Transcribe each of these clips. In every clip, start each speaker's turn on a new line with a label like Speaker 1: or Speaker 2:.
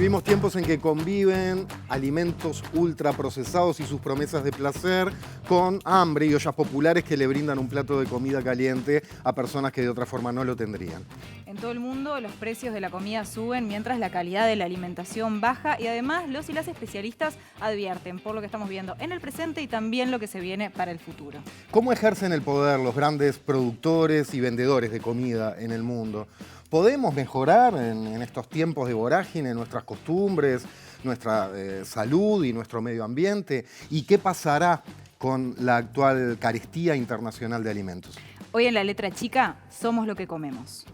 Speaker 1: Vivimos tiempos en que conviven alimentos ultraprocesados y sus promesas de placer con hambre y ollas populares que le brindan un plato de comida caliente a personas que de otra forma no lo tendrían.
Speaker 2: En todo el mundo los precios de la comida suben mientras la calidad de la alimentación baja y además los y las especialistas advierten por lo que estamos viendo en el presente y también lo que se viene para el futuro.
Speaker 1: ¿Cómo ejercen el poder los grandes productores y vendedores de comida en el mundo? ¿Podemos mejorar en estos tiempos de vorágine nuestras costumbres, nuestra salud y nuestro medio ambiente? ¿Y qué pasará con la actual carestía internacional de alimentos?
Speaker 2: Hoy en La Letra Chica somos lo que comemos.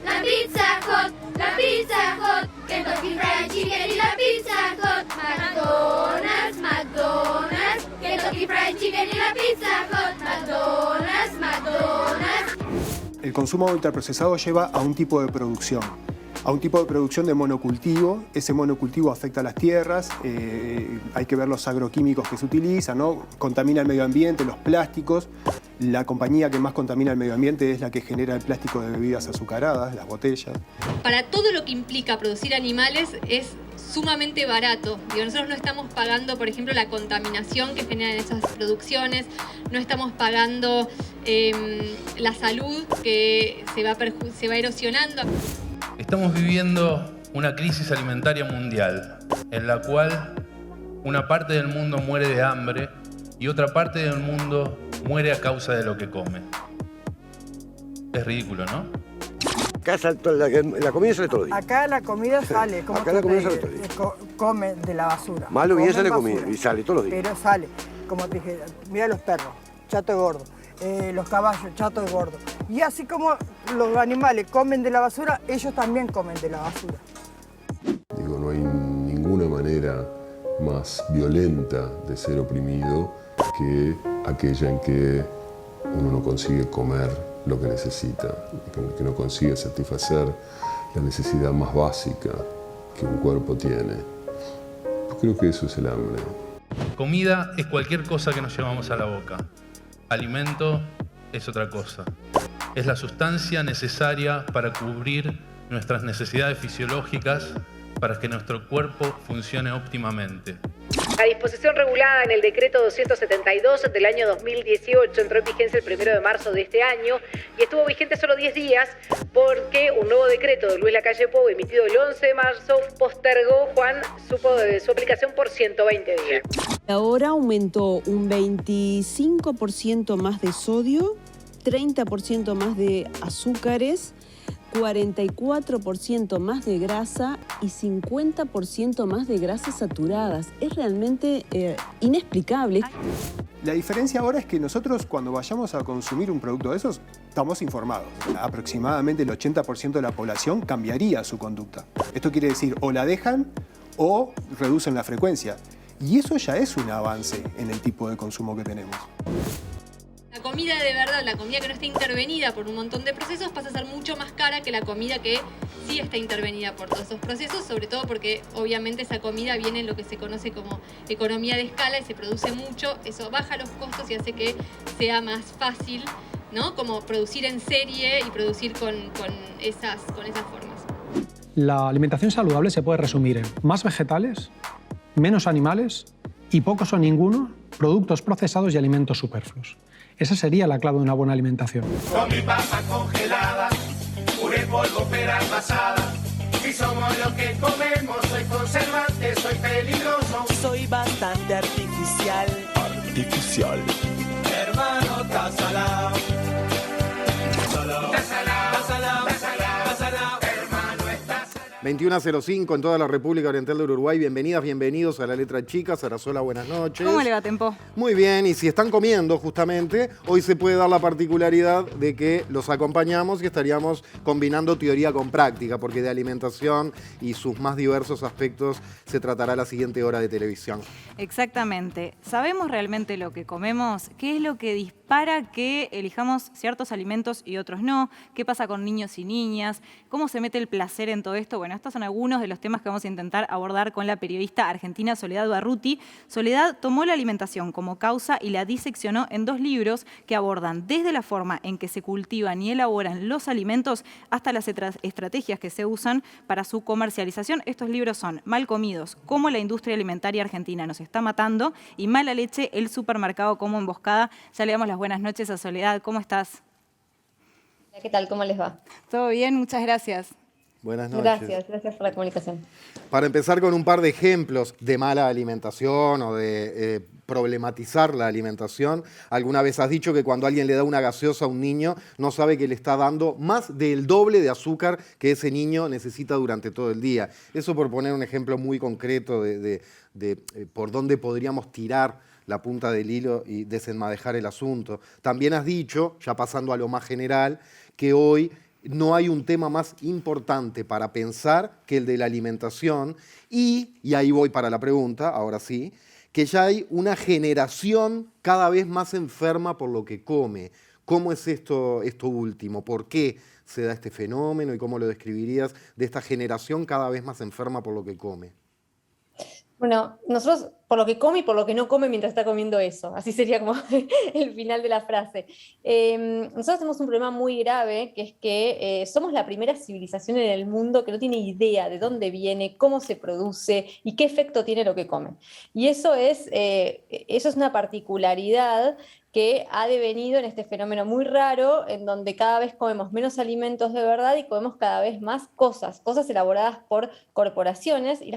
Speaker 3: La Pizza Hut, Kentucky Fried Chicken y la Pizza Hut, McDonald's, Kentucky Fried Chicken y la Pizza Hut, McDonald's.
Speaker 4: El consumo ultraprocesado lleva a un tipo de producción. A un tipo de producción de monocultivo. Ese monocultivo afecta a las tierras, hay que ver los agroquímicos que se utilizan, ¿no? Contamina el medio ambiente, los plásticos. La compañía que más contamina el medio ambiente es la que genera el plástico de bebidas azucaradas, las botellas.
Speaker 5: Para todo lo que implica producir animales es sumamente barato. Nosotros no estamos pagando, por ejemplo, la contaminación que generan esas producciones, no estamos pagando la salud que se va erosionando.
Speaker 6: Estamos viviendo una crisis alimentaria mundial, en la cual una parte del mundo muere de hambre y otra parte del mundo muere a causa de lo que come. Es ridículo, ¿no?
Speaker 7: Acá la comida sale todos los días.
Speaker 8: Acá la comida sale, como
Speaker 7: acá la comida sale todos los días.
Speaker 8: Come de la basura.
Speaker 7: Malo bien sale
Speaker 8: basura,
Speaker 7: comida y sale todos los días.
Speaker 8: Pero sale, como te dije, mira los perros, chato y gordo. Los caballos, chato y gordo. Y así como los animales comen de la basura, ellos también comen de la basura.
Speaker 9: Digo, no hay ninguna manera más violenta de ser oprimido que aquella en que uno no consigue comer lo que necesita, que no consigue satisfacer la necesidad más básica que un cuerpo tiene. Yo creo que eso es el hambre.
Speaker 6: Comida es cualquier cosa que nos llevamos a la boca. Alimento es otra cosa. Es la sustancia necesaria para cubrir nuestras necesidades fisiológicas para que nuestro cuerpo funcione óptimamente.
Speaker 10: La disposición regulada en el decreto 272 del año 2018 entró en vigencia el 1 de marzo de este año y estuvo vigente solo 10 días porque un nuevo decreto de Luis Lacalle Pou emitido el 11 de marzo postergó, Juan, su aplicación por 120 días.
Speaker 11: Ahora aumentó un 25% más de sodio, 30% más de azúcares, 44% más de grasa y 50% más de grasas saturadas. Es realmente inexplicable.
Speaker 4: La diferencia ahora es que nosotros cuando vayamos a consumir un producto de esos, estamos informados. Aproximadamente el 80% de la población cambiaría su conducta. Esto quiere decir o la dejan o reducen la frecuencia. Y eso ya es un avance en el tipo de consumo que tenemos.
Speaker 5: La comida de verdad, la comida que no está intervenida por un montón de procesos, pasa a ser mucho más cara que la comida que sí está intervenida por todos esos procesos, sobre todo porque obviamente esa comida viene en lo que se conoce como economía de escala y se produce mucho, eso baja los costos y hace que sea más fácil, ¿no? Como producir en serie y producir con esas formas.
Speaker 12: La alimentación saludable se puede resumir en más vegetales, menos animales y pocos o ninguno productos procesados y alimentos superfluos. Esa sería la clave de una buena alimentación.
Speaker 13: Con mi papa congelada, puré polvo, pera pasada. Si somos lo que comemos, soy conservante, soy peligroso.
Speaker 14: Soy bastante artificial.
Speaker 13: Artificial. Hermano, está salado. Está salado. Está salado. Está salado. Está salado. Hermano, está salado.
Speaker 1: 21:05 en toda la República Oriental del Uruguay. Bienvenidas, bienvenidos a La Letra Chica. Sarasola, buenas noches.
Speaker 2: ¿Cómo le va, Tempo?
Speaker 1: Muy bien, y si están comiendo justamente, hoy se puede dar la particularidad de que los acompañamos y estaríamos combinando teoría con práctica, porque de alimentación y sus más diversos aspectos se tratará la siguiente hora de televisión.
Speaker 2: Exactamente. ¿Sabemos realmente lo que comemos? ¿Qué es lo que para que elijamos ciertos alimentos y otros no, qué pasa con niños y niñas, cómo se mete el placer en todo esto. Bueno, estos son algunos de los temas que vamos a intentar abordar con la periodista argentina Soledad Barruti. Soledad tomó la alimentación como causa y la diseccionó en 2 libros que abordan desde la forma en que se cultivan y elaboran los alimentos hasta las estrategias que se usan para su comercialización. Estos libros son Mal comidos, cómo la industria alimentaria argentina nos está matando, y Mala leche, el supermercado como emboscada. Ya le damos las buenas noches a Soledad. ¿Cómo estás?
Speaker 15: ¿Qué tal? ¿Cómo les va?
Speaker 2: Todo bien, muchas gracias.
Speaker 1: Buenas noches.
Speaker 15: Gracias por la comunicación.
Speaker 1: Para empezar con un par de ejemplos de mala alimentación o de problematizar la alimentación, alguna vez has dicho que cuando alguien le da una gaseosa a un niño no sabe que le está dando más del doble de azúcar que ese niño necesita durante todo el día. Eso por poner un ejemplo muy concreto de por dónde podríamos tirar la punta del hilo y desenmadejar el asunto. También has dicho, ya pasando a lo más general, que hoy no hay un tema más importante para pensar que el de la alimentación y ahí voy para la pregunta, ahora sí, que ya hay una generación cada vez más enferma por lo que come. ¿Cómo es esto último? ¿Por qué se da este fenómeno y cómo lo describirías de esta generación cada vez más enferma por lo que come?
Speaker 15: Bueno, nosotros por lo que come y por lo que no come mientras está comiendo eso. Así sería como el final de la frase. Nosotros tenemos un problema muy grave, que es que somos la primera civilización en el mundo que no tiene idea de dónde viene, cómo se produce y qué efecto tiene lo que come. Y eso es una particularidad que ha devenido en este fenómeno muy raro, en donde cada vez comemos menos alimentos de verdad y comemos cada vez más cosas elaboradas por corporaciones, y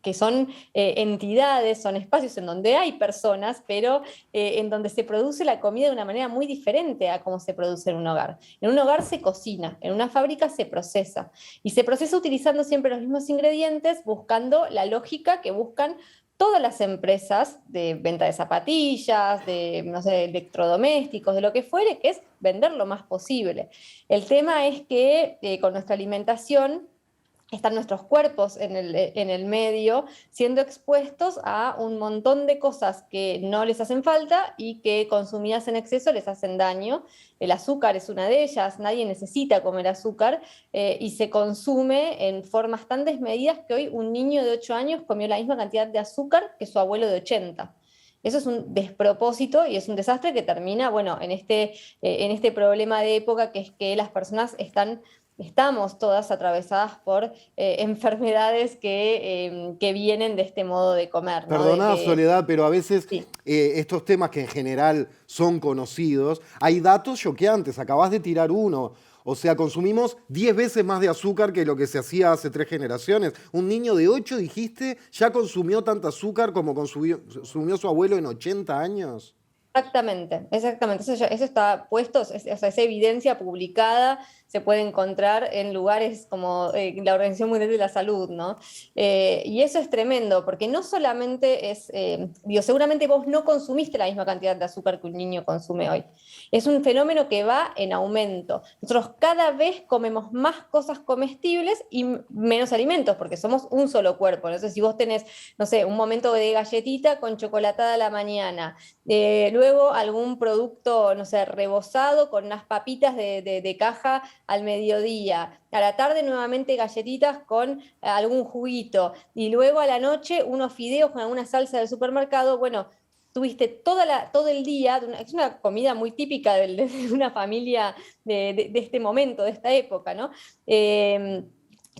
Speaker 15: que son entidades, son espacios en donde hay personas, pero en donde se produce la comida de una manera muy diferente a cómo se produce en un hogar. En un hogar se cocina, en una fábrica se procesa, y se procesa utilizando siempre los mismos ingredientes, buscando la lógica que buscan todas las empresas de venta de zapatillas, de, no sé, electrodomésticos, de lo que fuere, que es vender lo más posible. El tema es que con nuestra alimentación están nuestros cuerpos en el medio, siendo expuestos a un montón de cosas que no les hacen falta y que consumidas en exceso les hacen daño. El azúcar es una de ellas, nadie necesita comer azúcar y se consume en formas tan desmedidas que hoy un niño de 8 años comió la misma cantidad de azúcar que su abuelo de 80. Eso es un despropósito y es un desastre que termina, bueno, en este problema de época, que es que las personas estamos todas atravesadas por enfermedades que vienen de este modo de comer, ¿no?
Speaker 1: Perdona, Soledad, pero a veces sí. Estos temas que en general son conocidos, hay datos choqueantes, acabás de tirar uno. O sea, consumimos 10 veces más de azúcar que lo que se hacía hace 3 generaciones. Un niño de 8, dijiste, ya consumió tanta azúcar como consumió su abuelo en 80 años.
Speaker 15: Exactamente. Eso está puesto, esa evidencia publicada se puede encontrar en lugares como la Organización Mundial de la Salud, ¿no? Y eso es tremendo, porque no solamente es, seguramente vos no consumiste la misma cantidad de azúcar que un niño consume hoy. Es un fenómeno que va en aumento. Nosotros cada vez comemos más cosas comestibles y menos alimentos, porque somos un solo cuerpo. Entonces, si vos tenés, no sé, un momento de galletita con chocolatada a la mañana, luego algún producto, no sé, rebozado con unas papitas de caja al mediodía, a la tarde nuevamente galletitas con algún juguito, y luego a la noche unos fideos con alguna salsa del supermercado. Bueno, tuviste todo el día, es una comida muy típica de una familia de este momento, de esta época, ¿no?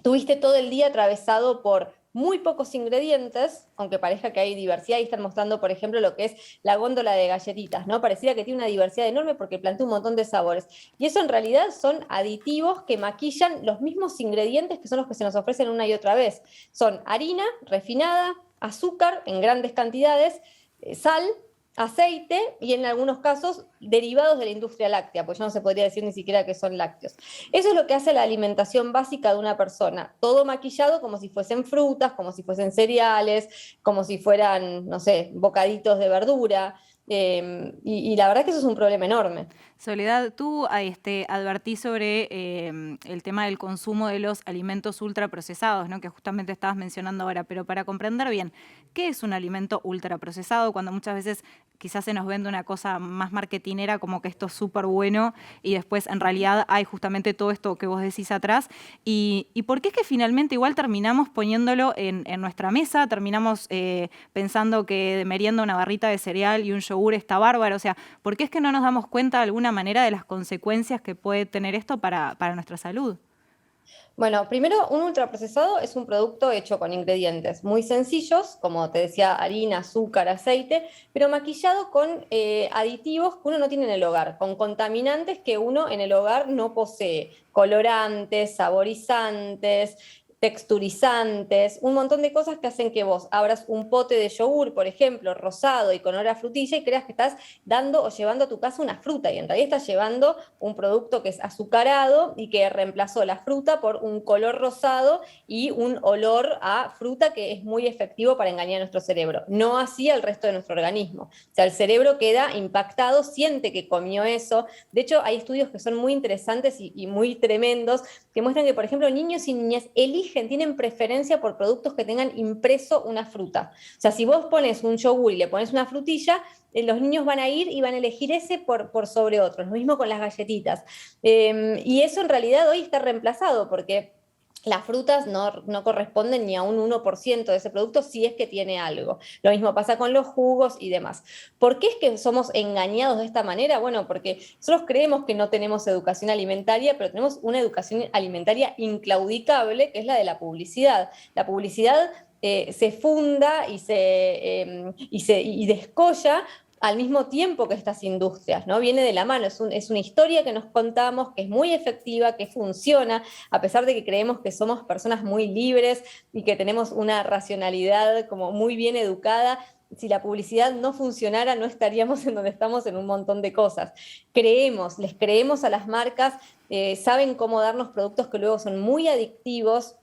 Speaker 15: Tuviste todo el día atravesado por muy pocos ingredientes, aunque parezca que hay diversidad, y están mostrando, por ejemplo, lo que es la góndola de galletitas, ¿no? Pareciera que tiene una diversidad enorme porque plantea un montón de sabores. Y eso en realidad son aditivos que maquillan los mismos ingredientes que son los que se nos ofrecen una y otra vez. Son harina refinada, azúcar en grandes cantidades, sal, aceite y en algunos casos derivados de la industria láctea, pues ya no se podría decir ni siquiera que son lácteos. Eso es lo que hace la alimentación básica de una persona, todo maquillado como si fuesen frutas, como si fuesen cereales, como si fueran, no sé, bocaditos de verdura. y la verdad que eso es un problema enorme.
Speaker 2: Soledad, tú advertís sobre el tema del consumo de los alimentos ultraprocesados, ¿no? Que justamente estabas mencionando ahora, pero para comprender bien, ¿qué es un alimento ultraprocesado? Cuando muchas veces quizás se nos vende una cosa más marketinera como que esto es súper bueno y después en realidad hay justamente todo esto que vos decís atrás. ¿Y por qué es que finalmente igual terminamos poniéndolo en nuestra mesa, terminamos pensando que de merienda una barrita de cereal y un yogur está bárbaro? O sea, ¿por qué es que no nos damos cuenta de alguna manera de las consecuencias que puede tener esto para nuestra salud?
Speaker 15: Bueno, primero, un ultraprocesado es un producto hecho con ingredientes muy sencillos, como te decía, harina, azúcar, aceite, pero maquillado con aditivos que uno no tiene en el hogar, con contaminantes que uno en el hogar no posee, colorantes, saborizantes, texturizantes, un montón de cosas que hacen que vos abras un pote de yogur, por ejemplo, rosado y con olor a frutilla y creas que estás dando o llevando a tu casa una fruta y en realidad estás llevando un producto que es azucarado y que reemplazó la fruta por un color rosado y un olor a fruta que es muy efectivo para engañar a nuestro cerebro. No así al resto de nuestro organismo. O sea, el cerebro queda impactado, siente que comió eso. De hecho, hay estudios que son muy interesantes y muy tremendos que muestran que, por ejemplo, niños y niñas tienen preferencia por productos que tengan impreso una fruta. O sea, si vos pones un yogur y le pones una frutilla, los niños van a ir y van a elegir ese por sobre otros. Lo mismo con las galletitas. Y eso en realidad hoy está reemplazado porque las frutas no corresponden ni a un 1% de ese producto si es que tiene algo. Lo mismo pasa con los jugos y demás. ¿Por qué es que somos engañados de esta manera? Bueno, porque nosotros creemos que no tenemos educación alimentaria, pero tenemos una educación alimentaria inclaudicable, que es la de la publicidad. La publicidad se funda y descolla al mismo tiempo que estas industrias, ¿no? Viene de la mano, es una historia que nos contamos, que es muy efectiva, que funciona, a pesar de que creemos que somos personas muy libres y que tenemos una racionalidad como muy bien educada. Si la publicidad no funcionara, no estaríamos en donde estamos en un montón de cosas. Les creemos a las marcas, saben cómo darnos productos que luego son muy adictivos.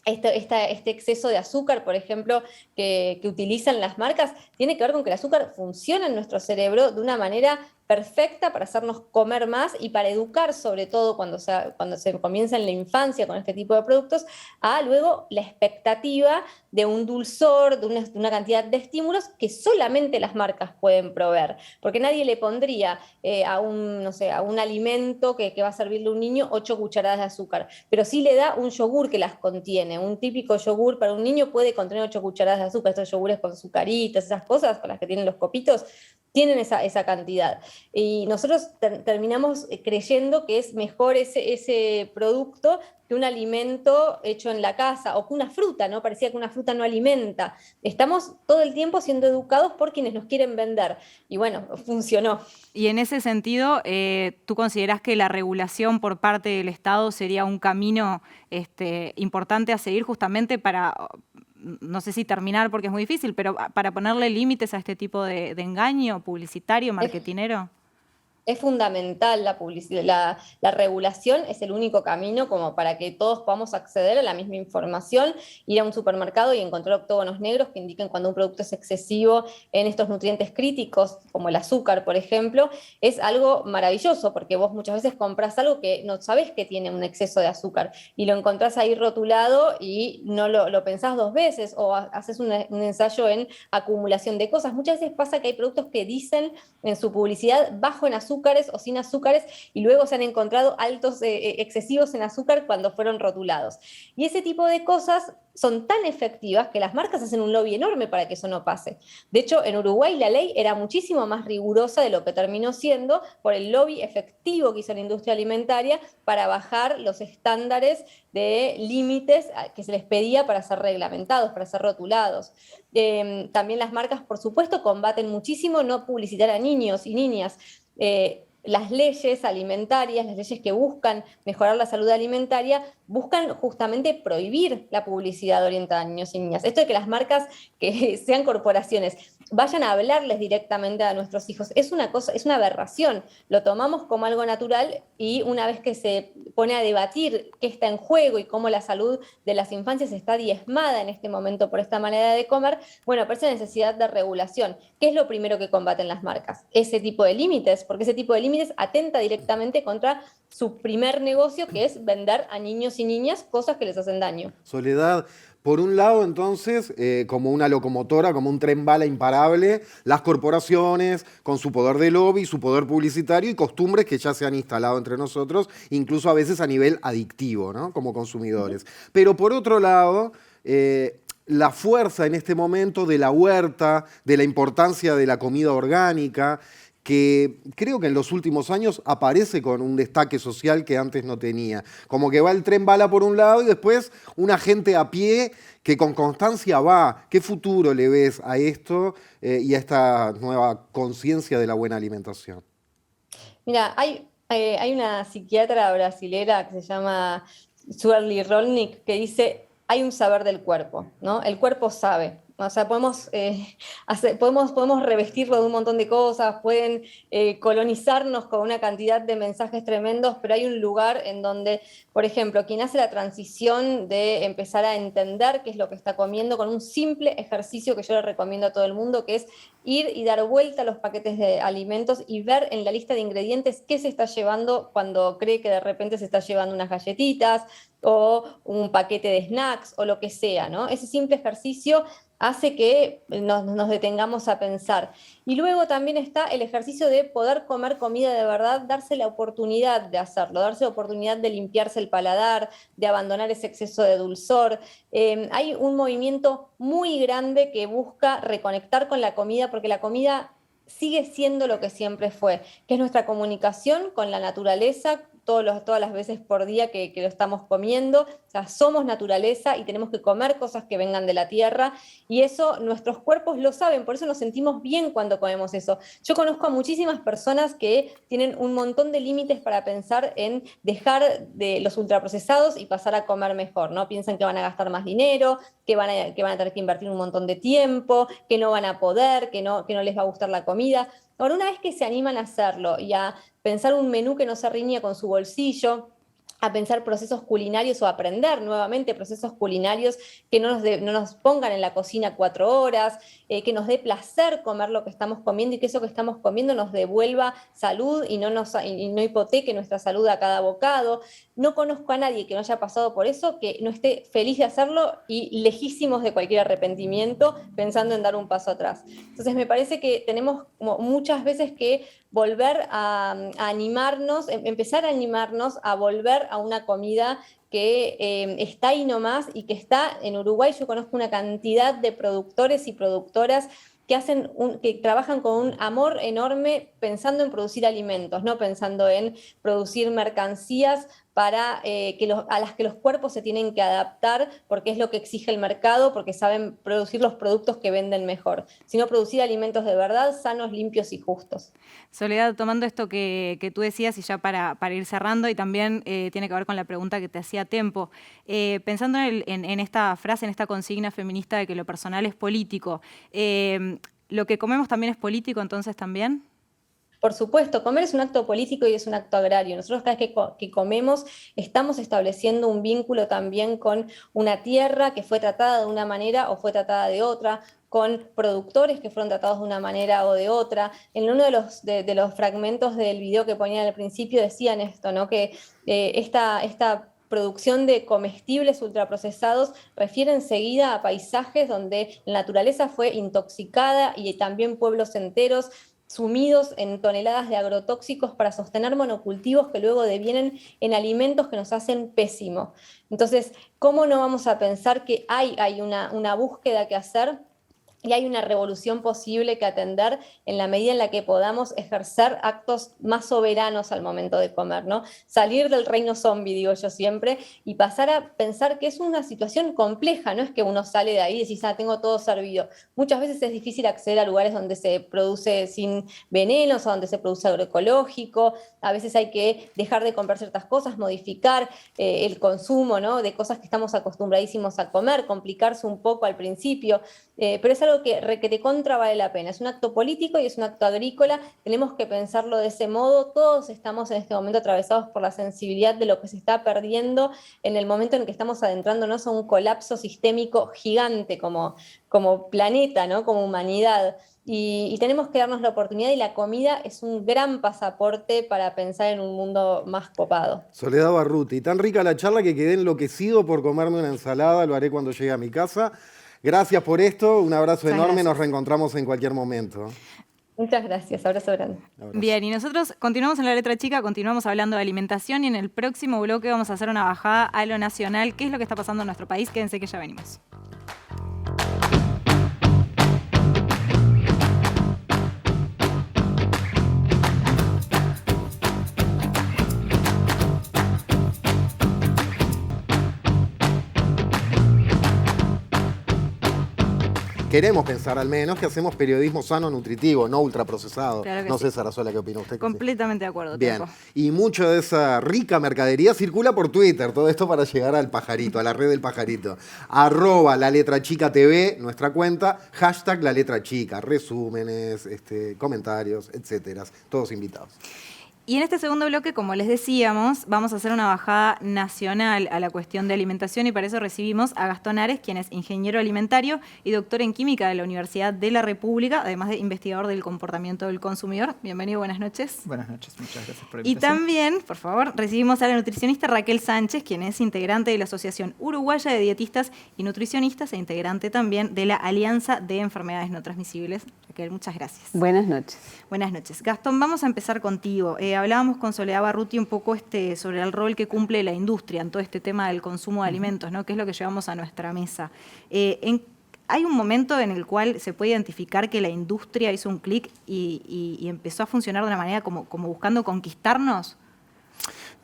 Speaker 15: Este exceso de azúcar, por ejemplo, que utilizan las marcas, tiene que ver con que el azúcar funciona en nuestro cerebro de una manera perfecta para hacernos comer más y para educar, sobre todo cuando se comienza en la infancia con este tipo de productos, a luego la expectativa de un dulzor, de una cantidad de estímulos que solamente las marcas pueden proveer. Porque nadie le pondría a un alimento que va a servirle a un niño 8 cucharadas de azúcar, pero sí le da un yogur que las contiene. Un típico yogur para un niño puede contener 8 cucharadas de azúcar. Estos yogures con sucaritas, esas cosas con las que tienen los copitos, tienen esa cantidad. Y nosotros terminamos creyendo que es mejor ese producto que un alimento hecho en la casa o que una fruta, ¿no? Parecía que una fruta no alimenta. Estamos todo el tiempo siendo educados por quienes nos quieren vender. Y bueno, funcionó.
Speaker 2: Y en ese sentido, ¿tú considerás que la regulación por parte del Estado sería un camino importante a seguir justamente para, no sé si terminar porque es muy difícil, pero para ponerle límites a este tipo de engaño publicitario, marketinero?
Speaker 15: Es fundamental la publicidad, la regulación es el único camino como para que todos podamos acceder a la misma información, ir a un supermercado y encontrar octógonos negros que indiquen cuando un producto es excesivo en estos nutrientes críticos, como el azúcar, por ejemplo. Es algo maravilloso porque vos muchas veces compras algo que no sabés que tiene un exceso de azúcar y lo encontrás ahí rotulado y no lo pensás 2 veces o haces un ensayo en acumulación de cosas. Muchas veces pasa que hay productos que dicen en su publicidad bajo en azúcar o sin azúcares y luego se han encontrado altos excesivos en azúcar cuando fueron rotulados. Y ese tipo de cosas son tan efectivas que las marcas hacen un lobby enorme para que eso no pase. De hecho, en Uruguay la ley era muchísimo más rigurosa de lo que terminó siendo por el lobby efectivo que hizo la industria alimentaria para bajar los estándares de límites que se les pedía para ser reglamentados, para ser rotulados. También las marcas, por supuesto, combaten muchísimo no publicitar a niños y niñas. las leyes alimentarias, las leyes que buscan mejorar la salud alimentaria, buscan justamente prohibir la publicidad orientada a niños y niñas. Esto de que las marcas, que sean corporaciones, vayan a hablarles directamente a nuestros hijos, es una cosa, es una aberración. Lo tomamos como algo natural y una vez que se pone a debatir qué está en juego y cómo la salud de las infancias está diezmada en este momento por esta manera de comer, bueno, aparece la necesidad de regulación. ¿Qué es lo primero que combaten las marcas? Ese tipo de límites, porque ese tipo de límites atenta directamente contra su primer negocio, que es vender a niños y niñas cosas que les hacen daño.
Speaker 1: Soledad, por un lado, entonces, como una locomotora, como un tren bala imparable, las corporaciones con su poder de lobby, su poder publicitario y costumbres que ya se han instalado entre nosotros, incluso a veces a nivel adictivo, ¿no? Como consumidores. Pero por otro lado, la fuerza en este momento de la huerta, de la importancia de la comida orgánica, que creo que en los últimos años aparece con un destaque social que antes no tenía. Como que va el tren bala por un lado y después una gente a pie que con constancia va. ¿Qué futuro le ves a esto y a esta nueva conciencia de la buena alimentación?
Speaker 15: Mira, hay una psiquiatra brasilera que se llama Sueli Rolnik que dice, hay un saber del cuerpo, ¿no? El cuerpo sabe. O sea, podemos revestirlo de un montón de cosas, pueden colonizarnos con una cantidad de mensajes tremendos, pero hay un lugar en donde, por ejemplo, quien hace la transición de empezar a entender qué es lo que está comiendo con un simple ejercicio que yo le recomiendo a todo el mundo, que es ir y dar vuelta a los paquetes de alimentos y ver en la lista de ingredientes qué se está llevando cuando cree que de repente se está llevando unas galletitas o un paquete de snacks o lo que sea, ¿no? Ese simple ejercicio hace que nos detengamos a pensar. Y luego también está el ejercicio de poder comer comida de verdad, darse la oportunidad de hacerlo, darse la oportunidad de limpiarse el paladar, de abandonar ese exceso de dulzor. Hay un movimiento muy grande que busca reconectar con la comida, porque la comida sigue siendo lo que siempre fue, que es nuestra comunicación con la naturaleza, todas las veces por día que lo estamos comiendo. O sea, somos naturaleza y tenemos que comer cosas que vengan de la tierra, y eso nuestros cuerpos lo saben, por eso nos sentimos bien cuando comemos eso. Yo conozco a muchísimas personas que tienen un montón de límites para pensar en dejar de los ultraprocesados y pasar a comer mejor, ¿no? Piensan que van a gastar más dinero, que van a tener que invertir un montón de tiempo, que no van a poder, que no les va a gustar la comida. Ahora, una vez que se animan a hacerlo y a pensar un menú que no se riñe con su bolsillo, a pensar procesos culinarios o aprender nuevamente procesos culinarios que no nos pongan en la cocina 4 horas, que nos dé placer comer lo que estamos comiendo y que eso que estamos comiendo nos devuelva salud y no hipoteque nuestra salud a cada bocado. No conozco a nadie que no haya pasado por eso, que no esté feliz de hacerlo y lejísimos de cualquier arrepentimiento, pensando en dar un paso atrás. Entonces me parece que tenemos como muchas veces que volver a animarnos, empezar a animarnos a volver a una comida que está ahí nomás y que está en Uruguay. Yo conozco una cantidad de productores y productoras que trabajan con un amor enorme pensando en producir alimentos, no pensando en producir mercancías a las que los cuerpos se tienen que adaptar porque es lo que exige el mercado, porque saben producir los productos que venden mejor, sino producir alimentos de verdad, sanos, limpios y justos.
Speaker 2: Soledad, tomando esto que tú decías y ya para ir cerrando, y también tiene que ver con la pregunta que te hacía Tempo, pensando en esta frase, en esta consigna feminista de que lo personal es político, ¿lo que comemos también es político entonces también?
Speaker 15: Por supuesto, comer es un acto político y es un acto agrario. Nosotros cada vez que comemos estamos estableciendo un vínculo también con una tierra que fue tratada de una manera o fue tratada de otra, con productores que fueron tratados de una manera o de otra. En uno de los fragmentos del video que ponían al principio decían esto, ¿no? Que esta producción de comestibles ultraprocesados refiere enseguida a paisajes donde la naturaleza fue intoxicada y también pueblos enteros sumidos en toneladas de agrotóxicos para sostener monocultivos que luego devienen en alimentos que nos hacen pésimo. Entonces, ¿cómo no vamos a pensar que hay una búsqueda que hacer y hay una revolución posible que atender en la medida en la que podamos ejercer actos más soberanos al momento de comer, ¿no? Salir del reino zombie, digo yo siempre, y pasar a pensar que es una situación compleja, no es que uno sale de ahí y decís, tengo todo servido. Muchas veces es difícil acceder a lugares donde se produce sin venenos o donde se produce agroecológico, a veces hay que dejar de comprar ciertas cosas, modificar el consumo, ¿no? De cosas que estamos acostumbradísimos a comer, complicarse un poco al principio, pero es algo que te contra vale la pena. Es un acto político y es un acto agrícola, tenemos que pensarlo de ese modo. Todos estamos en este momento atravesados por la sensibilidad de lo que se está perdiendo en el momento en que estamos adentrándonos a un colapso sistémico gigante como planeta, ¿no? Como humanidad. Y tenemos que darnos la oportunidad, y la comida es un gran pasaporte para pensar en un mundo más copado.
Speaker 1: Soledad Barruti, tan rica la charla que quedé enloquecido por comerme una ensalada, lo haré cuando llegue a mi casa. Gracias por esto, un abrazo enorme, nos reencontramos en cualquier momento.
Speaker 15: Muchas gracias, abrazo grande.
Speaker 2: Bien, y nosotros continuamos en La Letra Chica, continuamos hablando de alimentación, y en el próximo bloque vamos a hacer una bajada a lo nacional. ¿Qué es lo que está pasando en nuestro país? Quédense que ya venimos.
Speaker 1: Queremos pensar al menos que hacemos periodismo sano, nutritivo, no ultraprocesado.
Speaker 2: Claro
Speaker 1: no
Speaker 2: sí.
Speaker 1: sé, Sarasola, ¿qué opina usted?
Speaker 2: Completamente de acuerdo.
Speaker 1: Bien,
Speaker 2: Teco.
Speaker 1: y mucho de esa rica mercadería circula por Twitter, todo esto para llegar al pajarito, a la red del pajarito. @LaLetraChicaTV, nuestra cuenta, #LaLetraChica, resúmenes, comentarios, etcétera, todos invitados.
Speaker 2: Y en este segundo bloque, como les decíamos, vamos a hacer una bajada nacional a la cuestión de alimentación, y para eso recibimos a Gastón Ares, quien es ingeniero alimentario y doctor en química de la Universidad de la República, además de investigador del comportamiento del consumidor. Bienvenido, buenas noches.
Speaker 16: Buenas noches, muchas gracias por la
Speaker 2: Y
Speaker 16: invitación.
Speaker 2: también, por favor, recibimos a la nutricionista Raquel Sánchez, quien es integrante de la Asociación Uruguaya de Dietistas y Nutricionistas e integrante también de la Alianza de Enfermedades No Transmisibles. Raquel, muchas gracias.
Speaker 11: Buenas noches.
Speaker 2: Buenas noches. Gastón, vamos a empezar contigo. Hablábamos con Soledad Barruti un poco sobre el rol que cumple la industria en todo este tema del consumo de alimentos, ¿no? Que es lo que llevamos a nuestra mesa. ¿Hay un momento en el cual se puede identificar que la industria hizo un clic y empezó a funcionar de una manera como buscando conquistarnos?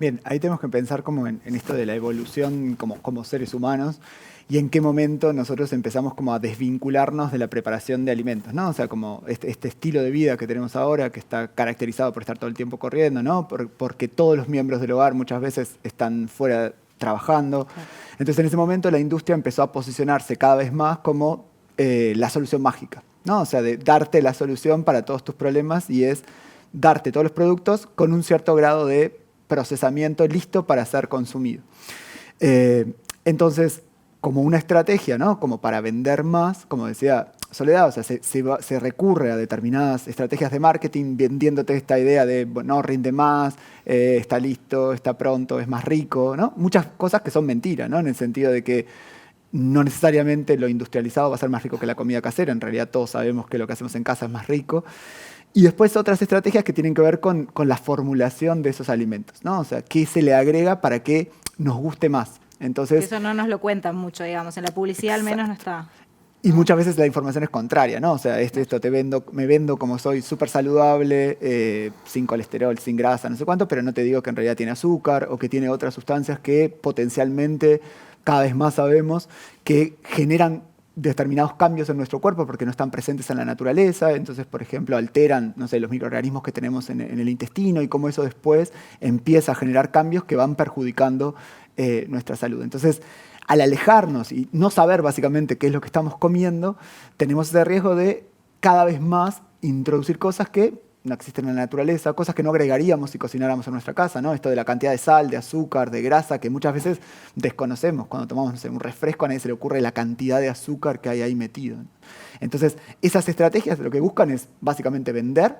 Speaker 16: Bien, ahí tenemos que pensar como en esto de la evolución como seres humanos, y en qué momento nosotros empezamos como a desvincularnos de la preparación de alimentos, ¿no? O sea, como este estilo de vida que tenemos ahora, que está caracterizado por estar todo el tiempo corriendo, ¿no? Porque todos los miembros del hogar muchas veces están fuera trabajando. Claro. Entonces, en ese momento la industria empezó a posicionarse cada vez más como la solución mágica, ¿no? O sea, de darte la solución para todos tus problemas, y es darte todos los productos con un cierto grado de procesamiento listo para ser consumido. Entonces, como una estrategia, ¿no? Como para vender más, como decía Soledad, o sea, se recurre a determinadas estrategias de marketing vendiéndote esta idea de, bueno, rinde más, está listo, está pronto, es más rico, ¿no? Muchas cosas que son mentiras, ¿no? En el sentido de que no necesariamente lo industrializado va a ser más rico que la comida casera. En realidad todos sabemos que lo que hacemos en casa es más rico. Y después otras estrategias que tienen que ver con la formulación de esos alimentos, ¿no? O sea, qué se le agrega para que nos guste más. Entonces,
Speaker 2: eso no nos lo cuentan mucho, digamos. En la publicidad al menos no está.
Speaker 16: Y muchas veces la información es contraria, ¿no? O sea, me vendo como soy súper saludable, sin colesterol, sin grasa, no sé cuánto, pero no te digo que en realidad tiene azúcar o que tiene otras sustancias que potencialmente cada vez más sabemos que generan determinados cambios en nuestro cuerpo porque no están presentes en la naturaleza. Entonces, por ejemplo, alteran, no sé, los microorganismos que tenemos en el intestino, y cómo eso después empieza a generar cambios que van perjudicando nuestra salud. Entonces, al alejarnos y no saber básicamente qué es lo que estamos comiendo, tenemos ese riesgo de cada vez más introducir cosas que no existen en la naturaleza, cosas que no agregaríamos si cocináramos en nuestra casa, ¿no? Esto de la cantidad de sal, de azúcar, de grasa, que muchas veces desconocemos. Cuando tomamos, no sé, un refresco, a nadie se le ocurre la cantidad de azúcar que hay ahí metido. Entonces, esas estrategias lo que buscan es básicamente vender.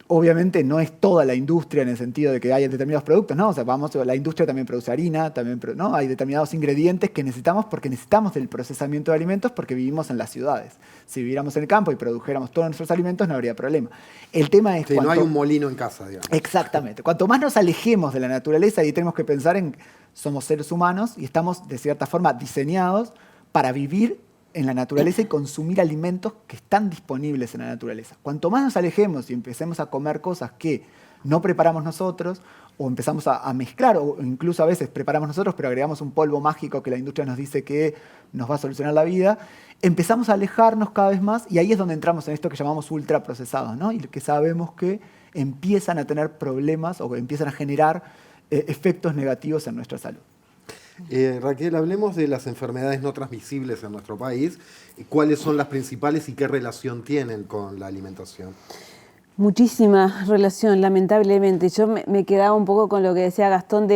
Speaker 16: Obviamente no es toda la industria en el sentido de que hay determinados productos, ¿no? O sea, la industria también produce harina, ¿no? Hay determinados ingredientes que necesitamos porque necesitamos del procesamiento de alimentos porque vivimos en las ciudades. Si viviéramos en el campo y produjéramos todos nuestros alimentos no habría problema. El tema es
Speaker 1: no hay un molino en casa, digamos.
Speaker 16: Exactamente. Cuanto más nos alejemos de la naturaleza, y tenemos que pensar en somos seres humanos y estamos de cierta forma diseñados para vivir en la naturaleza y consumir alimentos que están disponibles en la naturaleza. Cuanto más nos alejemos y empecemos a comer cosas que no preparamos nosotros, o empezamos a mezclar, o incluso a veces preparamos nosotros, pero agregamos un polvo mágico que la industria nos dice que nos va a solucionar la vida, empezamos a alejarnos cada vez más, y ahí es donde entramos en esto que llamamos ultraprocesados, ¿no? Y que sabemos que empiezan a tener problemas o que empiezan a generar efectos negativos en nuestra salud.
Speaker 1: Raquel, hablemos de las enfermedades no transmisibles en nuestro país. ¿Cuáles son las principales y qué relación tienen con la alimentación?
Speaker 11: Muchísima relación, lamentablemente. Yo me quedaba un poco con lo que decía Gastón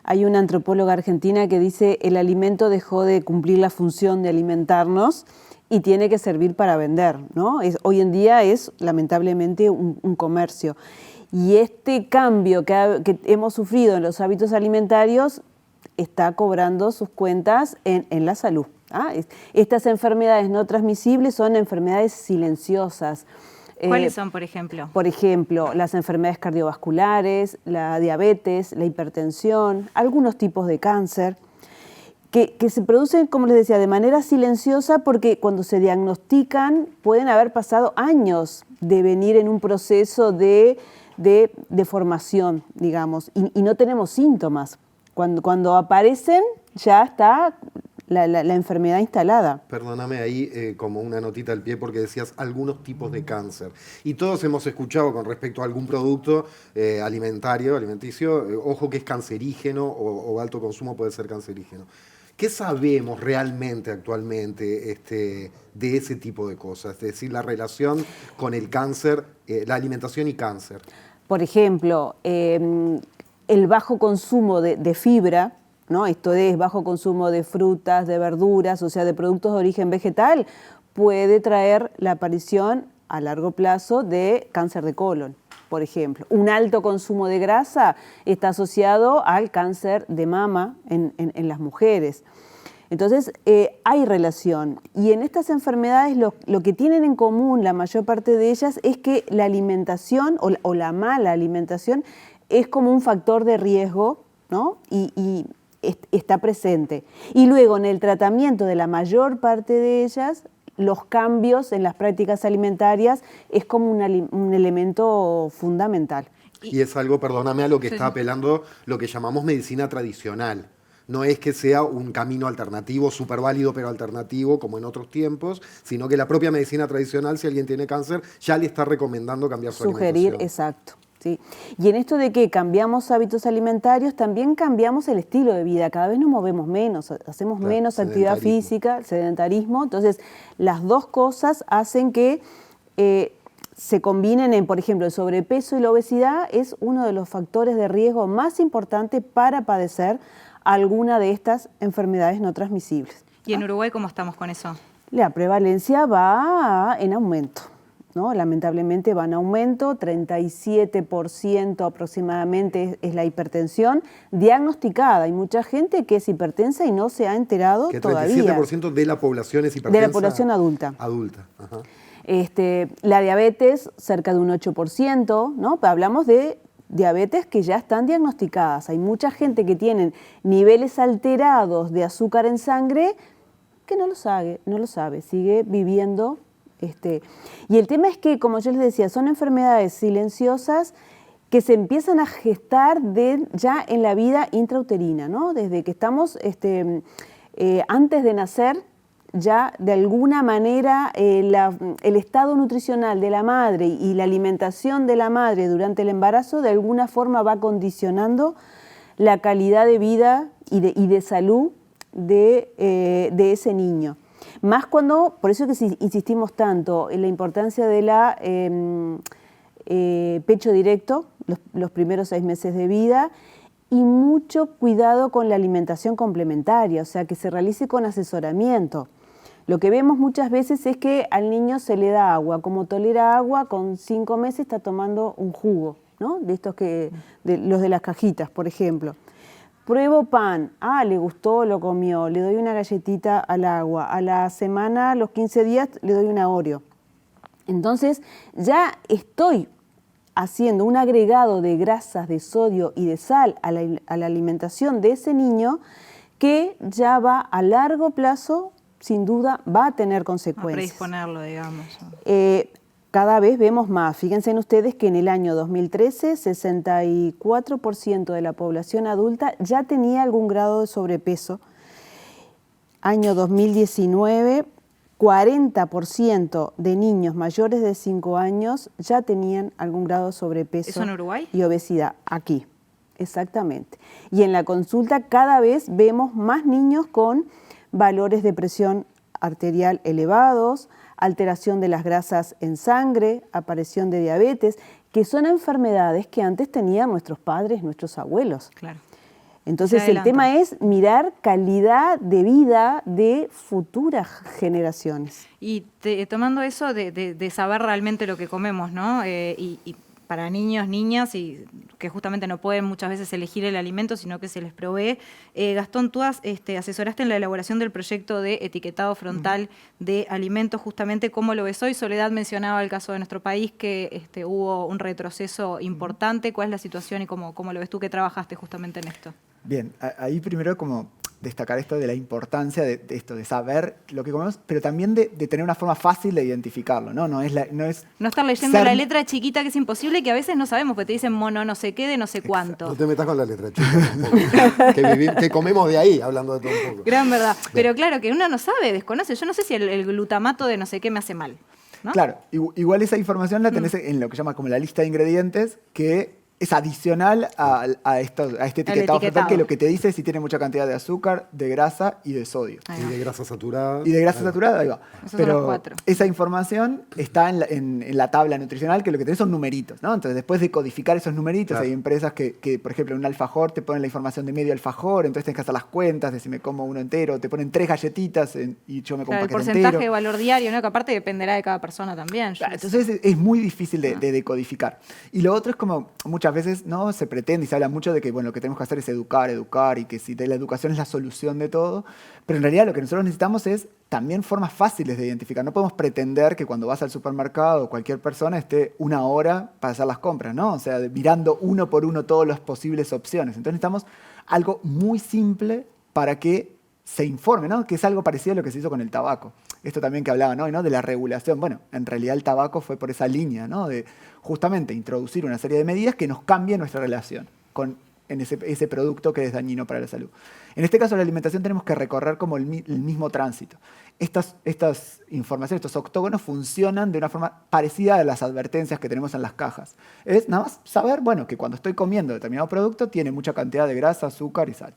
Speaker 11: hay una antropóloga argentina que dice el alimento dejó de cumplir la función de alimentarnos y tiene que servir para vender, ¿no? Hoy en día es lamentablemente un comercio. Y este cambio que hemos sufrido en los hábitos alimentarios está cobrando sus cuentas en la salud. Estas enfermedades no transmisibles son enfermedades silenciosas.
Speaker 2: ¿Cuáles son, por ejemplo?
Speaker 11: Por ejemplo, las enfermedades cardiovasculares, la diabetes, la hipertensión, algunos tipos de cáncer, que se producen, como les decía, de manera silenciosa porque cuando se diagnostican pueden haber pasado años de venir en un proceso de formación, digamos, y no tenemos síntomas. Cuando aparecen ya está la enfermedad instalada.
Speaker 1: Perdóname ahí como una notita al pie porque decías algunos tipos de cáncer. Y todos hemos escuchado con respecto a algún producto alimenticio, ojo que es cancerígeno o alto consumo puede ser cancerígeno. ¿Qué sabemos realmente actualmente de ese tipo de cosas? Es decir, la relación con el cáncer, la alimentación y cáncer.
Speaker 11: Por ejemplo, el bajo consumo de fibra, ¿no? Esto es bajo consumo de frutas, de verduras, o sea, de productos de origen vegetal, puede traer la aparición a largo plazo de cáncer de colon, por ejemplo. Un alto consumo de grasa está asociado al cáncer de mama en las mujeres. Entonces, hay relación. Y en estas enfermedades lo que tienen en común la mayor parte de ellas es que la alimentación o la mala alimentación es como un factor de riesgo, ¿no? Y está presente. Y luego en el tratamiento de la mayor parte de ellas, los cambios en las prácticas alimentarias es como un elemento fundamental.
Speaker 1: Y es algo, perdóname, a lo que está apelando lo que llamamos medicina tradicional. No es que sea un camino alternativo, súper válido pero alternativo, como en otros tiempos, sino que la propia medicina tradicional, si alguien tiene cáncer, ya le está recomendando cambiar su alimentación.
Speaker 11: Exacto. Sí. Y en esto de que cambiamos hábitos alimentarios, también cambiamos el estilo de vida. Cada vez nos movemos menos, hacemos menos actividad física, sedentarismo. Entonces, las dos cosas hacen que se combinen en, por ejemplo, el sobrepeso y la obesidad es uno de los factores de riesgo más importantes para padecer alguna de estas enfermedades no transmisibles.
Speaker 2: ¿Y en Uruguay cómo estamos con eso?
Speaker 11: La prevalencia va en aumento, ¿no? Lamentablemente va en aumento, 37% aproximadamente es la hipertensión diagnosticada. Hay mucha gente que es hipertensa y no se ha enterado todavía.
Speaker 1: ¿37% de la población es hipertensa?
Speaker 11: De la población adulta.
Speaker 1: Adulta, ajá.
Speaker 11: La diabetes, cerca de un 8%, ¿no? Hablamos de diabetes que ya están diagnosticadas. Hay mucha gente que tiene niveles alterados de azúcar en sangre que no lo sabe, sigue viviendo. Y el tema es que, como yo les decía, son enfermedades silenciosas que se empiezan a gestar ya en la vida intrauterina, ¿no? Desde que estamos antes de nacer, ya de alguna manera el estado nutricional de la madre y la alimentación de la madre durante el embarazo de alguna forma va condicionando la calidad de vida y de salud de ese niño. Más cuando, por eso que insistimos tanto en la importancia de la pecho directo, los primeros 6 meses de vida, y mucho cuidado con la alimentación complementaria, o sea, que se realice con asesoramiento. Lo que vemos muchas veces es que al niño se le da agua, como tolera agua, con 5 meses está tomando un jugo, ¿no? De estos los de las cajitas, por ejemplo. Pruebo pan, le gustó, lo comió, le doy una galletita al agua, a la semana, a los 15 días, le doy una Oreo. Entonces ya estoy haciendo un agregado de grasas, de sodio y de sal a la alimentación de ese niño que ya va a largo plazo sin duda va a tener
Speaker 2: A
Speaker 11: consecuencias.
Speaker 2: predisponerlo, digamos.
Speaker 11: Cada vez vemos más. Fíjense en ustedes que en el año 2013, 64% de la población adulta ya tenía algún grado de sobrepeso. Año 2019, 40% de niños mayores de 5 años ya tenían algún grado de sobrepeso.
Speaker 2: ¿Eso en Uruguay?
Speaker 11: Y obesidad, aquí, exactamente. Y en la consulta cada vez vemos más niños con valores de presión arterial elevados, alteración de las grasas en sangre, aparición de diabetes, que son enfermedades que antes tenían nuestros padres, nuestros abuelos.
Speaker 2: Claro.
Speaker 11: Entonces el tema es mirar calidad de vida de futuras generaciones.
Speaker 2: Y tomando eso de saber realmente lo que comemos, ¿no? Y para niños, niñas, y que justamente no pueden muchas veces elegir el alimento, sino que se les provee. Gastón, tú asesoraste en la elaboración del proyecto de etiquetado frontal de alimentos, justamente. ¿Cómo lo ves hoy? Soledad mencionaba el caso de nuestro país, que hubo un retroceso importante. ¿Cuál es la situación y cómo lo ves tú, que trabajaste justamente en esto?
Speaker 16: Bien, ahí primero como destacar esto de la importancia de esto, de saber lo que comemos, pero también de tener una forma fácil de identificarlo, ¿no? No
Speaker 2: estar leyendo la letra chiquita, que es imposible, que a veces no sabemos, porque te dicen mono no sé qué de no sé cuánto.
Speaker 1: No te metas con la letra chiquita, que comemos de ahí, hablando de todo un poco.
Speaker 2: Gran verdad. Pero claro, que uno no sabe, desconoce. Yo no sé si el glutamato de no sé qué me hace mal, ¿no?
Speaker 16: Claro, igual esa información la tenés en lo que se llama como la lista de ingredientes, que es adicional a este etiquetado frontal, que lo que te dice es si tiene mucha cantidad de azúcar, de grasa y de sodio.
Speaker 1: Y de grasa saturada.
Speaker 16: Y de grasa saturada, ahí va.
Speaker 2: Esos son
Speaker 16: Pero
Speaker 2: los 4.
Speaker 16: esa información está en la tabla nutricional, que lo que tenés son numeritos, ¿no? Entonces, después de codificar esos numeritos,
Speaker 1: Claro.
Speaker 16: hay empresas que, por ejemplo, en un alfajor te ponen la información de medio alfajor, entonces tenés que hacer las cuentas de si me como uno entero, te ponen 3 galletitas y yo me como
Speaker 2: Claro,
Speaker 16: un
Speaker 2: el
Speaker 16: paquete
Speaker 2: porcentaje
Speaker 16: entero.
Speaker 2: de valor diario, ¿no? Que aparte dependerá de cada persona también.
Speaker 16: Claro, entonces es muy difícil de decodificar. Y lo otro es como muchas veces no se pretende y se habla mucho de que bueno, lo que tenemos que hacer es educar y que si la educación es la solución de todo, pero en realidad lo que nosotros necesitamos es también formas fáciles de identificar. No podemos pretender que cuando vas al supermercado cualquier persona esté 1 hora para hacer las compras, ¿no? O sea, mirando uno por uno todas las posibles opciones. Entonces necesitamos algo muy simple para que se informe, ¿no? Que es algo parecido a lo que se hizo con el tabaco. Esto también que hablaban hoy, ¿no? De la regulación. Bueno, en realidad el tabaco fue por esa línea, ¿no? De justamente introducir una serie de medidas que nos cambien nuestra relación con ese producto que es dañino para la salud. En este caso, la alimentación tenemos que recorrer como el mismo tránsito. Estas informaciones, estos octógonos funcionan de una forma parecida a las advertencias que tenemos en las cajas. Es nada más saber, bueno, que cuando estoy comiendo determinado producto tiene mucha cantidad de grasa, azúcar y sal.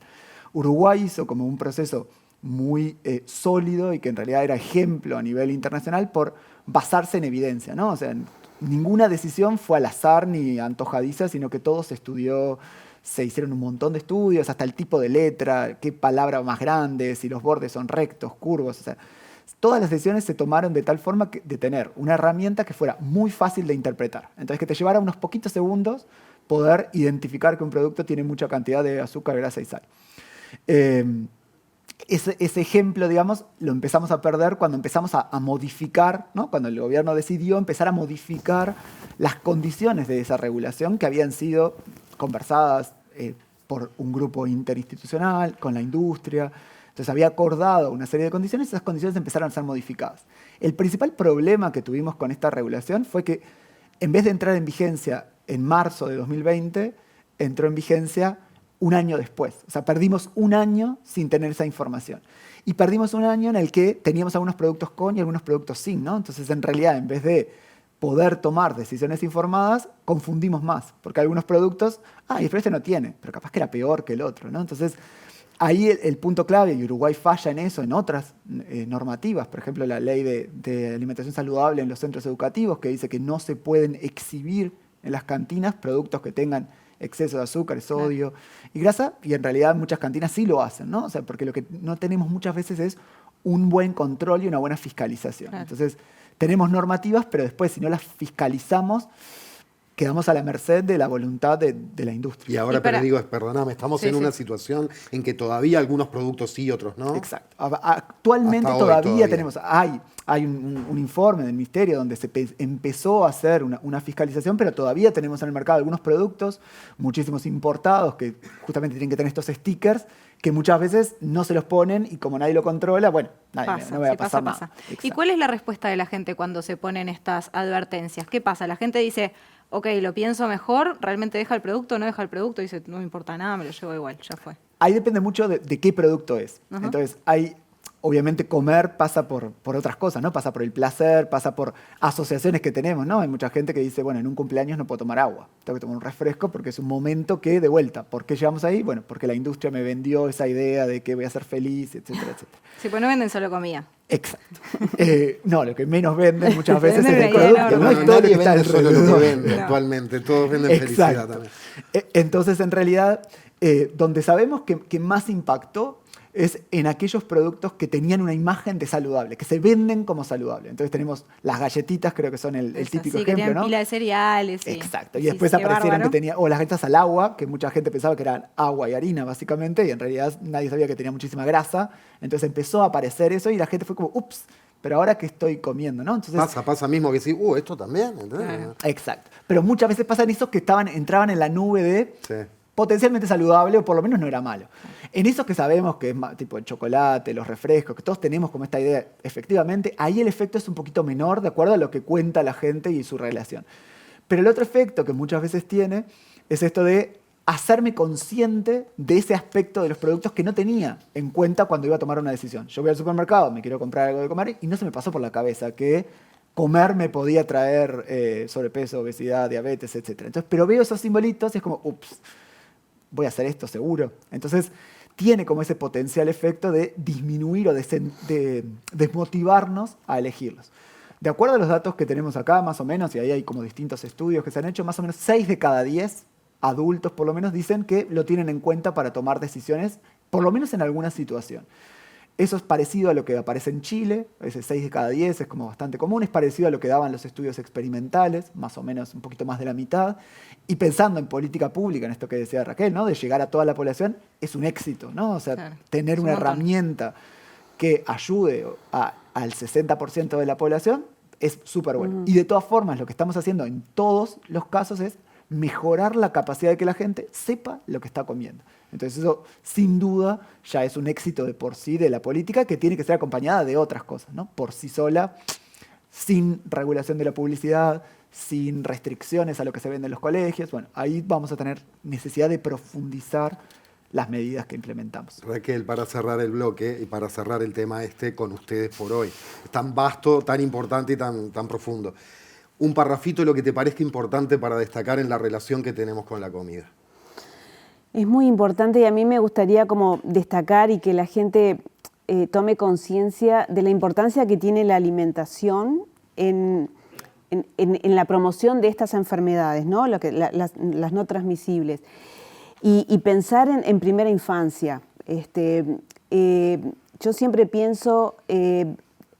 Speaker 16: Uruguay hizo como un proceso muy sólido y que en realidad era ejemplo a nivel internacional por basarse en evidencia, ¿no? O sea, ninguna decisión fue al azar ni antojadiza, sino que todo se estudió, se hicieron un montón de estudios, hasta el tipo de letra, qué palabra más grande, si los bordes son rectos, curvos, o sea, todas las decisiones se tomaron de tal forma de tener una herramienta que fuera muy fácil de interpretar. Entonces, que te llevara unos poquitos segundos poder identificar que un producto tiene mucha cantidad de azúcar, grasa y sal. Ese ejemplo, digamos, lo empezamos a perder cuando empezamos a modificar, ¿no? Cuando el gobierno decidió empezar a modificar las condiciones de esa regulación que habían sido conversadas por un grupo interinstitucional, con la industria. Entonces había acordado una serie de condiciones y esas condiciones empezaron a ser modificadas. El principal problema que tuvimos con esta regulación fue que en vez de entrar en vigencia en marzo de 2020, entró en vigencia un año después. O sea, perdimos un año sin tener esa información. Y perdimos un año en el que teníamos algunos productos con y algunos productos sin, ¿no? Entonces, en realidad, en vez de poder tomar decisiones informadas, confundimos más. Porque algunos productos, pero este no tiene, pero capaz que era peor que el otro, ¿no? Entonces, ahí el punto clave, y Uruguay falla en eso, en otras normativas, por ejemplo, la ley de alimentación saludable en los centros educativos, que dice que no se pueden exhibir en las cantinas productos que tengan exceso de azúcar, sodio y grasa, y en realidad muchas cantinas sí lo hacen, ¿no? O sea, porque lo que no tenemos muchas veces es un buen control y una buena fiscalización. Claro. Entonces, tenemos normativas, pero después si no las fiscalizamos, quedamos a la merced de la voluntad de la industria.
Speaker 1: Y ahora, pero digo, perdóname, estamos en una situación en que todavía algunos productos sí, otros no.
Speaker 16: Exacto. Actualmente todavía tenemos, hay un informe del Ministerio donde se empezó a hacer una fiscalización, pero todavía tenemos en el mercado algunos productos, muchísimos importados, que justamente tienen que tener estos stickers, que muchas veces no se los ponen y como nadie lo controla, bueno, no va a pasar nada.
Speaker 2: ¿Y cuál es la respuesta de la gente cuando se ponen estas advertencias? ¿Qué pasa? La gente dice, ok, lo pienso mejor, ¿realmente deja el producto o no deja el producto? Dice, no me importa nada, me lo llevo igual, ya fue.
Speaker 16: Ahí depende mucho de qué producto es. Entonces, obviamente comer pasa por otras cosas, ¿no? Pasa por el placer, pasa por asociaciones que tenemos, ¿no? Hay mucha gente que dice, bueno, en un cumpleaños no puedo tomar agua, tengo que tomar un refresco porque es un momento que, de vuelta, ¿por qué llegamos ahí? Bueno, porque la industria me vendió esa idea de que voy a ser feliz, etcétera, etcétera.
Speaker 2: Sí, pues no venden solo comida.
Speaker 16: Exacto. No, lo que menos venden muchas veces es el producto.
Speaker 1: Nadie vende solo lo que vende actualmente, todos venden felicidad también.
Speaker 16: Entonces, en realidad, donde sabemos que más impactó es en aquellos productos que tenían una imagen de saludable, que se venden como saludable. Entonces tenemos las galletitas, creo que son el típico ejemplo, ¿no?
Speaker 2: Pila de cereales.
Speaker 16: Exacto. Y después aparecieron que tenía, o las galletas al agua, que mucha gente pensaba que eran agua y harina, básicamente, y en realidad nadie sabía que tenía muchísima grasa. Entonces empezó a aparecer eso y la gente fue como, ups, pero ahora que estoy comiendo, ¿no? Entonces,
Speaker 1: pasa mismo que sí, esto también.
Speaker 16: Exacto. Pero muchas veces pasan esos que entraban en la nube de potencialmente saludable o por lo menos no era malo. En esos que sabemos que es tipo el chocolate, los refrescos, que todos tenemos como esta idea, efectivamente, ahí el efecto es un poquito menor de acuerdo a lo que cuenta la gente y su relación. Pero el otro efecto que muchas veces tiene es esto de hacerme consciente de ese aspecto de los productos que no tenía en cuenta cuando iba a tomar una decisión. Yo voy al supermercado, me quiero comprar algo de comer y no se me pasó por la cabeza que comer me podía traer sobrepeso, obesidad, diabetes, etc. Entonces, pero veo esos simbolitos y es como, ups, voy a hacer esto seguro. Entonces, tiene como ese potencial efecto de disminuir o de desmotivarnos a elegirlos. De acuerdo a los datos que tenemos acá, más o menos, y ahí hay como distintos estudios que se han hecho, más o menos 6 de cada 10 adultos, por lo menos, dicen que lo tienen en cuenta para tomar decisiones, por lo menos en alguna situación. Eso es parecido a lo que aparece en Chile, ese 6 de cada 10 es como bastante común, es parecido a lo que daban los estudios experimentales, más o menos un poquito más de la mitad. Y pensando en política pública, en esto que decía Raquel, ¿no? De llegar a toda la población, es un éxito, ¿no? O sea, tener una herramienta que ayude al 60% de la población es súper bueno. Y de todas formas, lo que estamos haciendo en todos los casos es mejorar la capacidad de que la gente sepa lo que está comiendo. Entonces eso, sin duda, ya es un éxito de por sí de la política que tiene que ser acompañada de otras cosas, ¿no? Por sí sola, sin regulación de la publicidad, sin restricciones a lo que se vende en los colegios. Bueno, ahí vamos a tener necesidad de profundizar las medidas que implementamos.
Speaker 1: Raquel, para cerrar el bloque y para cerrar el tema con ustedes por hoy, es tan vasto, tan importante y tan profundo. Un parrafito de lo que te parezca importante para destacar en la relación que tenemos con la comida.
Speaker 11: Es muy importante y a mí me gustaría como destacar y que la gente tome conciencia de la importancia que tiene la alimentación en la promoción de estas enfermedades, ¿no? Las no transmisibles. Y pensar en primera infancia. Yo siempre pienso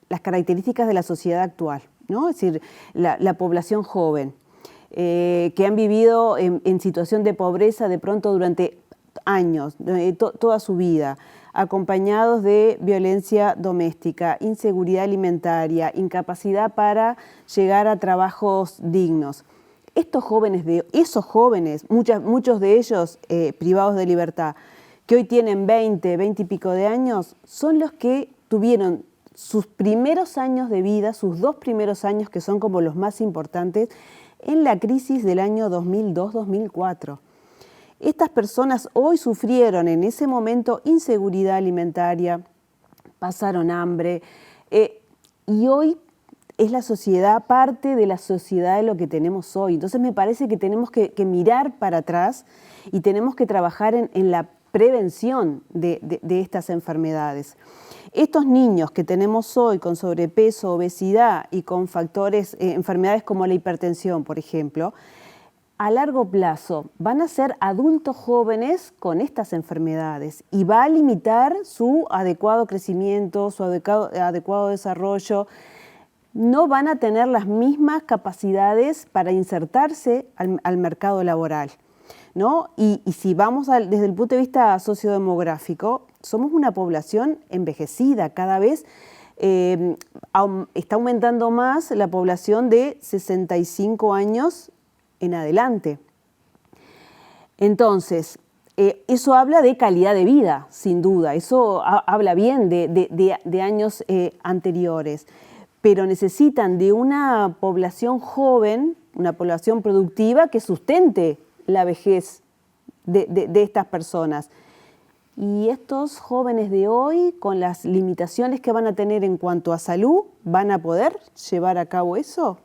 Speaker 11: las características de la sociedad actual, ¿no? Es decir, la población joven, que han vivido en situación de pobreza de pronto durante años, toda su vida, acompañados de violencia doméstica, inseguridad alimentaria, incapacidad para llegar a trabajos dignos. Esos jóvenes, muchos de ellos privados de libertad, que hoy tienen 20 y pico de años, son los que tuvieron sus primeros años de vida, sus 2 primeros años, que son como los más importantes, en la crisis del año 2002-2004. Estas personas hoy sufrieron en ese momento inseguridad alimentaria, pasaron hambre, y hoy es la sociedad, parte de la sociedad de lo que tenemos hoy. Entonces me parece que tenemos que mirar para atrás y tenemos que trabajar en la prevención de estas enfermedades. Estos niños que tenemos hoy con sobrepeso, obesidad y con factores, enfermedades como la hipertensión, por ejemplo, a largo plazo van a ser adultos jóvenes con estas enfermedades y va a limitar su adecuado crecimiento, su adecuado desarrollo. no van a tener las mismas capacidades para insertarse al mercado laboral, ¿no? Y si vamos desde el punto de vista sociodemográfico, somos una población envejecida, cada vez está aumentando más la población de 65 años en adelante. Entonces, eso habla de calidad de vida, sin duda, eso habla bien de años anteriores, pero necesitan de una población joven, una población productiva que sustente la vejez de estas personas. Y estos jóvenes de hoy, con las limitaciones que van a tener en cuanto a salud, ¿van a poder llevar a cabo eso?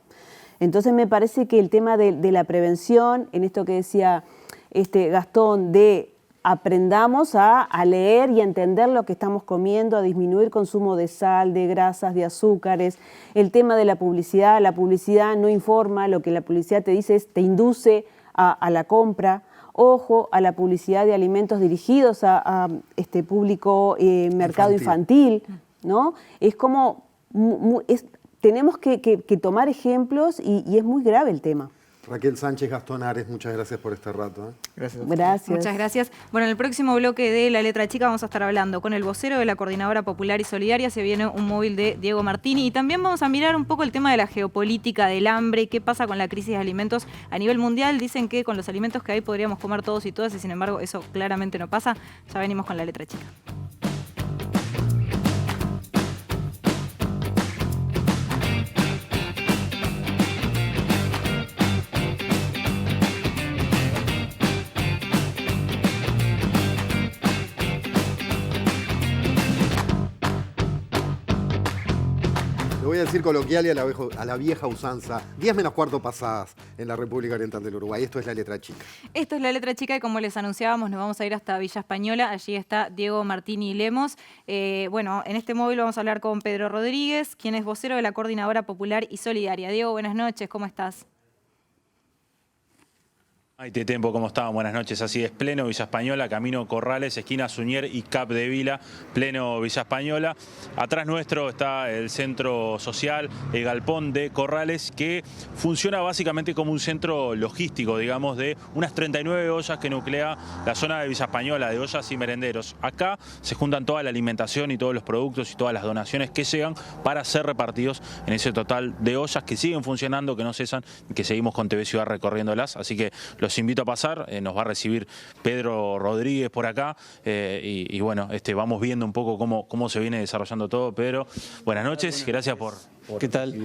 Speaker 11: Entonces me parece que el tema de la prevención, en esto que decía Gastón, de aprendamos a leer y a entender lo que estamos comiendo, a disminuir consumo de sal, de grasas, de azúcares. El tema de la publicidad no informa, lo que la publicidad te dice te induce a la compra. Ojo a la publicidad de alimentos dirigidos a este público mercado infantil, ¿no? Es como, tenemos que tomar ejemplos y es muy grave el tema.
Speaker 1: Raquel Sánchez, Gastón Ares, muchas gracias por este rato.
Speaker 16: Gracias.
Speaker 2: Muchas gracias. Bueno, en el próximo bloque de La Letra Chica vamos a estar hablando con el vocero de la Coordinadora Popular y Solidaria. Se viene un móvil de Diego Martini. Y también vamos a mirar un poco el tema de la geopolítica, del hambre, qué pasa con la crisis de alimentos a nivel mundial. Dicen que con los alimentos que hay podríamos comer todos y todas, y sin embargo eso claramente no pasa. Ya venimos con La Letra Chica.
Speaker 1: Voy a decir coloquial y a la vieja usanza, 10 menos cuarto pasadas en la República Oriental del Uruguay. Esto es La Letra Chica.
Speaker 2: Esto es La Letra Chica y como les anunciábamos nos vamos a ir hasta Villa Española. Allí está Diego Martini Lemos. Bueno, en este móvil vamos a hablar con Pedro Rodríguez, quien es vocero de la Coordinadora Popular y Solidaria. Diego, buenas noches, ¿cómo estás?
Speaker 17: Maite Tempo, ¿cómo estaban? Buenas noches. Así es, pleno Villa Española, camino Corrales, esquina Suñer y Cap de Vila, pleno Villa Española. Atrás nuestro está el centro social, el galpón de Corrales, que funciona básicamente como un centro logístico, digamos, de unas 39 ollas que nuclea la zona de Villa Española, de ollas y merenderos. Acá se juntan toda la alimentación y todos los productos y todas las donaciones que llegan para ser repartidos en ese total de ollas que siguen funcionando, que no cesan y que seguimos con TV Ciudad recorriéndolas. Así que los invito a pasar, nos va a recibir Pedro Rodríguez por acá y bueno, vamos viendo un poco cómo se viene desarrollando todo. Pedro, buenas noches, gracias por...
Speaker 18: ¿Qué tal?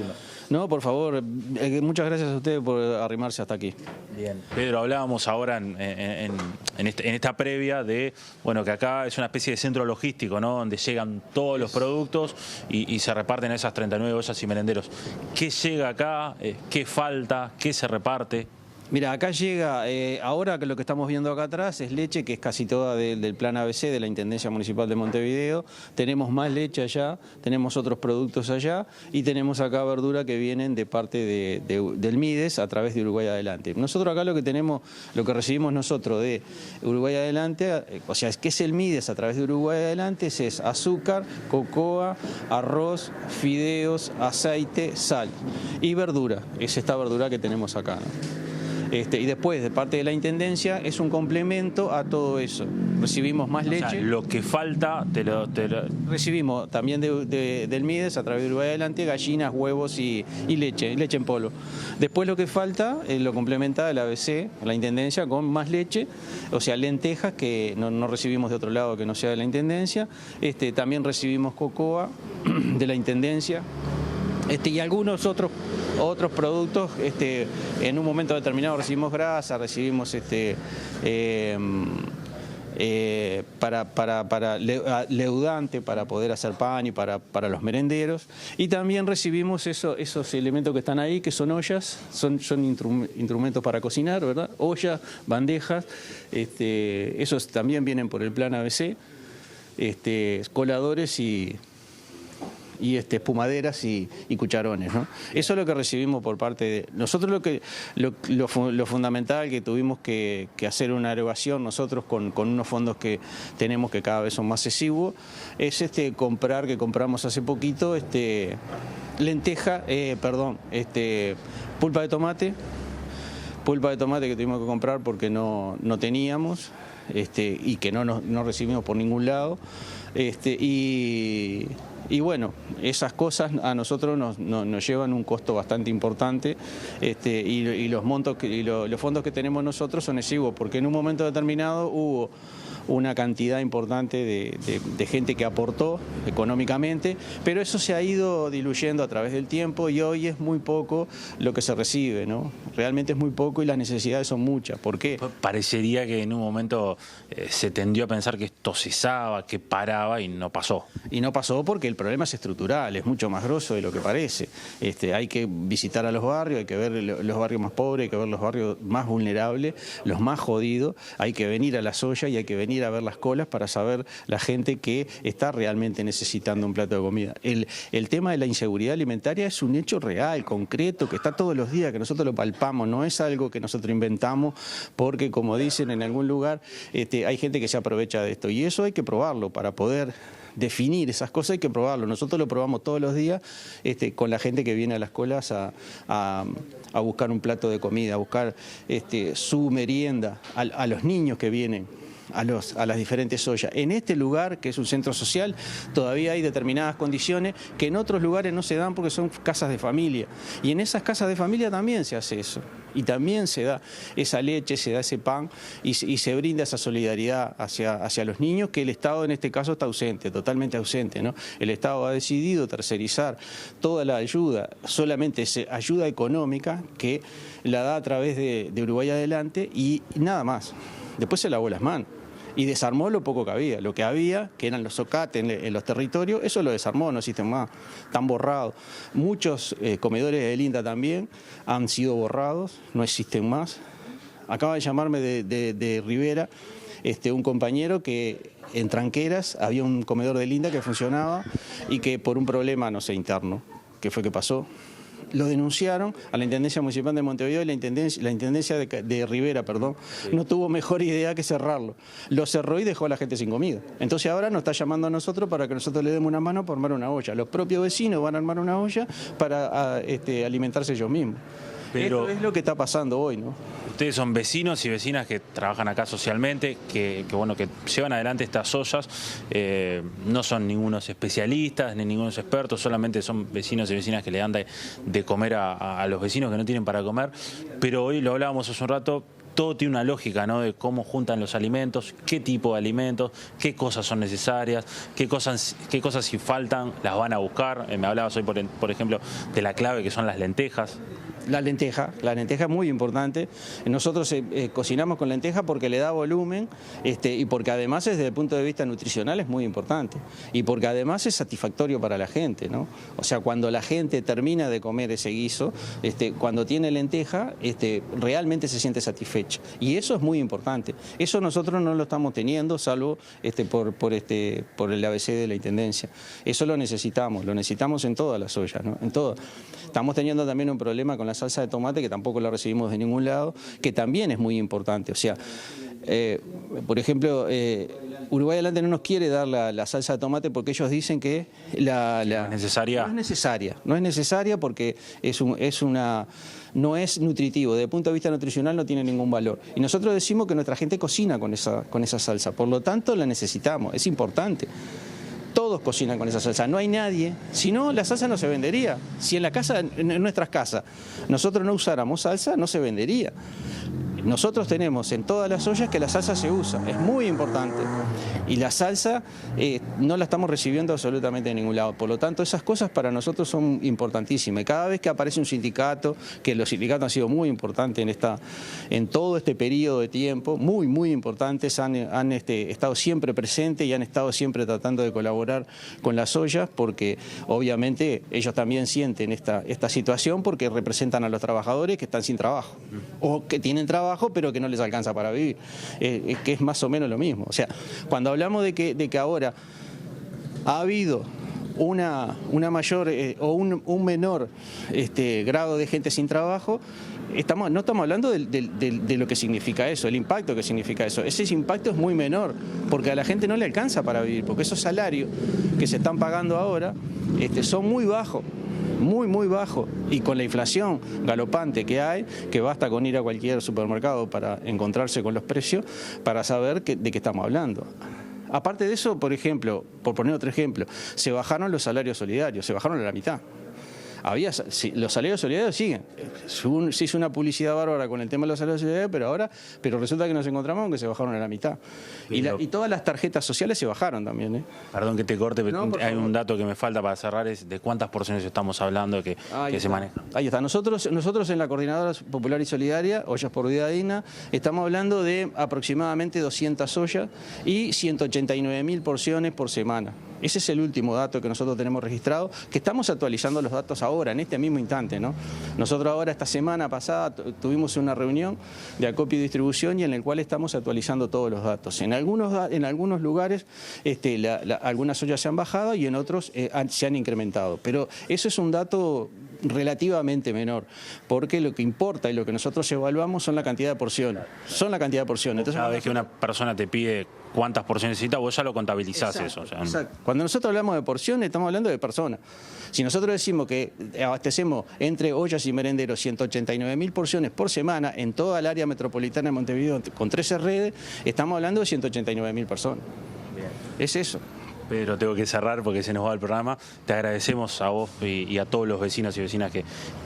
Speaker 18: No, por favor, muchas gracias a ustedes por arrimarse hasta aquí.
Speaker 17: Bien. Pedro, hablábamos ahora en esta previa de, bueno, que acá es una especie de centro logístico, ¿no? Donde llegan todos los productos y se reparten a esas 39 ollas y merenderos. ¿Qué llega acá? ¿Qué falta? ¿Qué se reparte?
Speaker 18: Mira, acá llega, ahora que lo que estamos viendo acá atrás es leche, que es casi toda del plan ABC, de la Intendencia Municipal de Montevideo. Tenemos más leche allá, tenemos otros productos allá y tenemos acá verdura que vienen de parte del Mides a través de Uruguay Adelante. Nosotros acá lo que recibimos nosotros de Uruguay Adelante, o sea, ¿qué es el Mides a través de Uruguay Adelante? Es azúcar, cocoa, arroz, fideos, aceite, sal y verdura. Es esta verdura que tenemos acá, ¿no? Y después, de parte de la Intendencia, es un complemento a todo eso. Recibimos más leche.
Speaker 17: O sea, lo que falta te lo...
Speaker 18: Recibimos también del Mides, a través de Uruguay Adelante, gallinas, huevos y leche en polvo. Después lo que falta lo complementa el ABC, la Intendencia, con más leche, o sea, lentejas, que no recibimos de otro lado que no sea de la Intendencia. También recibimos cocoa de la Intendencia. Y algunos otros productos, en un momento determinado recibimos grasa, recibimos para leudante, para poder hacer pan y para los merenderos, y también recibimos esos elementos que están ahí, que son ollas, son instrumentos para cocinar, ¿verdad? Ollas, bandejas, esos también vienen por el plan ABC, coladores y espumaderas y cucharones, ¿no? Eso es lo que recibimos por parte de... Nosotros lo fundamental que tuvimos que hacer una erogación nosotros con unos fondos que tenemos que cada vez son más exiguos, es comprar, que compramos hace poquito, pulpa de tomate que tuvimos que comprar porque no teníamos, y que no recibimos por ningún lado, y bueno, esas cosas a nosotros nos llevan un costo bastante importante, y los montos los fondos que tenemos nosotros son exiguos, porque en un momento determinado hubo una cantidad importante de gente que aportó económicamente, pero eso se ha ido diluyendo a través del tiempo y hoy es muy poco lo que se recibe, ¿no? Realmente es muy poco y las necesidades son muchas. ¿Por qué?
Speaker 17: Parecería que en un momento se tendió a pensar que esto cesaba, que paraba y no pasó.
Speaker 18: Y no pasó porque el problema es estructural, es mucho más grosso de lo que parece. Hay que visitar a los barrios, hay que ver los barrios más pobres, hay que ver los barrios más vulnerables, los más jodidos, hay que venir a las ollas y hay que venir a ver las colas para saber la gente que está realmente necesitando un plato de comida. El tema de la inseguridad alimentaria es un hecho real, concreto, que está todos los días, que nosotros lo palpamos, no es algo que nosotros inventamos porque, como dicen en algún lugar, hay gente que se aprovecha de esto y eso hay que probarlo para poder definir esas cosas, hay que probarlo. Nosotros lo probamos todos los días con la gente que viene a las colas a buscar un plato de comida, a buscar su merienda, a los niños que vienen a las diferentes ollas. En este lugar, que es un centro social, todavía hay determinadas condiciones que en otros lugares no se dan porque son casas de familia. Y en esas casas de familia también se hace eso. Y también se da esa leche, se da ese pan y se brinda esa solidaridad hacia los niños, que el Estado en este caso está ausente, totalmente ausente, ¿no? El Estado ha decidido tercerizar toda la ayuda, solamente ayuda económica que la da a través de Uruguay Adelante y nada más. Después se lavó las manos y desarmó lo poco que había. Lo que había, que eran los zocates en los territorios, eso lo desarmó, no existen más, están borrados. Muchos comedores de Linda también han sido borrados, no existen más. Acaba de llamarme de Rivera un compañero que en Tranqueras había un comedor de Linda que funcionaba y que por un problema, no sé, interno, ¿qué fue que pasó? Lo denunciaron a la Intendencia Municipal de Montevideo y la Intendencia de Rivera, no tuvo mejor idea que cerrarlo. Lo cerró y dejó a la gente sin comida. Entonces ahora nos está llamando a nosotros para que nosotros le demos una mano para armar una olla. Los propios vecinos van a armar una olla para alimentarse ellos mismos. Pero esto es lo que está pasando hoy, ¿no?
Speaker 17: Ustedes son vecinos y vecinas que trabajan acá socialmente, que llevan adelante estas ollas. No son ningunos especialistas ni ningunos expertos, solamente son vecinos y vecinas que le dan de comer a los vecinos que no tienen para comer. Pero hoy lo hablábamos hace un rato. Todo tiene una lógica, ¿no? De cómo juntan los alimentos, qué tipo de alimentos, qué cosas son necesarias, qué cosas si faltan las van a buscar. Me hablabas hoy, por ejemplo, de la clave que son las lentejas.
Speaker 18: La lenteja es muy importante. Nosotros cocinamos con lenteja porque le da volumen y porque además desde el punto de vista nutricional es muy importante y porque además es satisfactorio para la gente, ¿no? O sea, cuando la gente termina de comer ese guiso, cuando tiene lenteja, realmente se siente satisfecha y eso es muy importante. Eso nosotros no lo estamos teniendo, salvo por el ABC de la Intendencia. Eso lo necesitamos en todas las ollas, ¿no? En todas. Estamos teniendo también un problema con la salsa de tomate que tampoco la recibimos de ningún lado, que también es muy importante. O sea, por ejemplo, Uruguay Adelante no nos quiere dar la salsa de tomate porque ellos dicen que no es necesaria. No es necesaria porque no es nutritivo. Desde el punto de vista nutricional no tiene ningún valor. Y nosotros decimos que nuestra gente cocina con esa salsa. Por lo tanto, la necesitamos. Es importante. Todos cocinan con esa salsa, no hay nadie, si no la salsa no se vendería. Si en nuestras casas nosotros no usáramos salsa, no se vendería. Nosotros tenemos en todas las ollas que la salsa se usa, es muy importante. Y la salsa no la estamos recibiendo absolutamente de ningún lado. Por lo tanto, esas cosas para nosotros son importantísimas. Y cada vez que aparece un sindicato, que los sindicatos han sido muy importantes en todo este periodo de tiempo, muy, muy importantes, han estado siempre presentes y han estado siempre tratando de colaborar con las ollas, porque obviamente ellos también sienten esta situación porque representan a los trabajadores que están sin trabajo o que tienen trabajo pero que no les alcanza para vivir, que es más o menos lo mismo. O sea, cuando hablamos de que ahora ha habido una mayor o un menor grado de gente sin trabajo, no estamos hablando de lo que significa eso, el impacto que significa eso. Ese impacto es muy menor, porque a la gente no le alcanza para vivir, porque esos salarios que se están pagando ahora son muy bajos. Muy bajo, y con la inflación galopante que hay, que basta con ir a cualquier supermercado para encontrarse con los precios, para saber de qué estamos hablando. Aparte de eso, por ejemplo, por poner otro ejemplo, se bajaron los salarios solidarios, se bajaron a la mitad. Los salarios solidarios siguen. Se hizo una publicidad bárbara con el tema de los salarios solidarios, pero resulta que nos encontramos con que se bajaron a la mitad. Y todas las tarjetas sociales se bajaron también, ¿eh?
Speaker 17: Perdón que te corte, pero hay un dato que me falta para cerrar, es de cuántas porciones estamos hablando que se manejan.
Speaker 18: Ahí está. Nosotros en la Coordinadora Popular y Solidaria, Ollas por Vida Digna, estamos hablando de aproximadamente 200 ollas y 189.000 porciones por semana. Ese es el último dato que nosotros tenemos registrado, que estamos actualizando los datos ahora, en este mismo instante, ¿no? Nosotros ahora, esta semana pasada, tuvimos una reunión de acopio y distribución y en el cual estamos actualizando todos los datos. En algunos lugares algunas ollas se han bajado y en otros se han incrementado. Pero eso es un dato relativamente menor, porque lo que importa y lo que nosotros evaluamos son la cantidad de porciones. Entonces,
Speaker 17: cada vez que una persona te pide cuántas porciones necesita, vos ya lo contabilizás.
Speaker 18: Exacto,
Speaker 17: eso.
Speaker 18: Exacto. Cuando nosotros hablamos de porciones, estamos hablando de personas. Si nosotros decimos que abastecemos entre ollas y merenderos 189.000 porciones por semana en toda el área metropolitana de Montevideo con 13 redes, estamos hablando de 189.000 personas. Bien. Es eso.
Speaker 17: Pedro, tengo que cerrar porque se nos va el programa. Te agradecemos a vos y a todos los vecinos y vecinas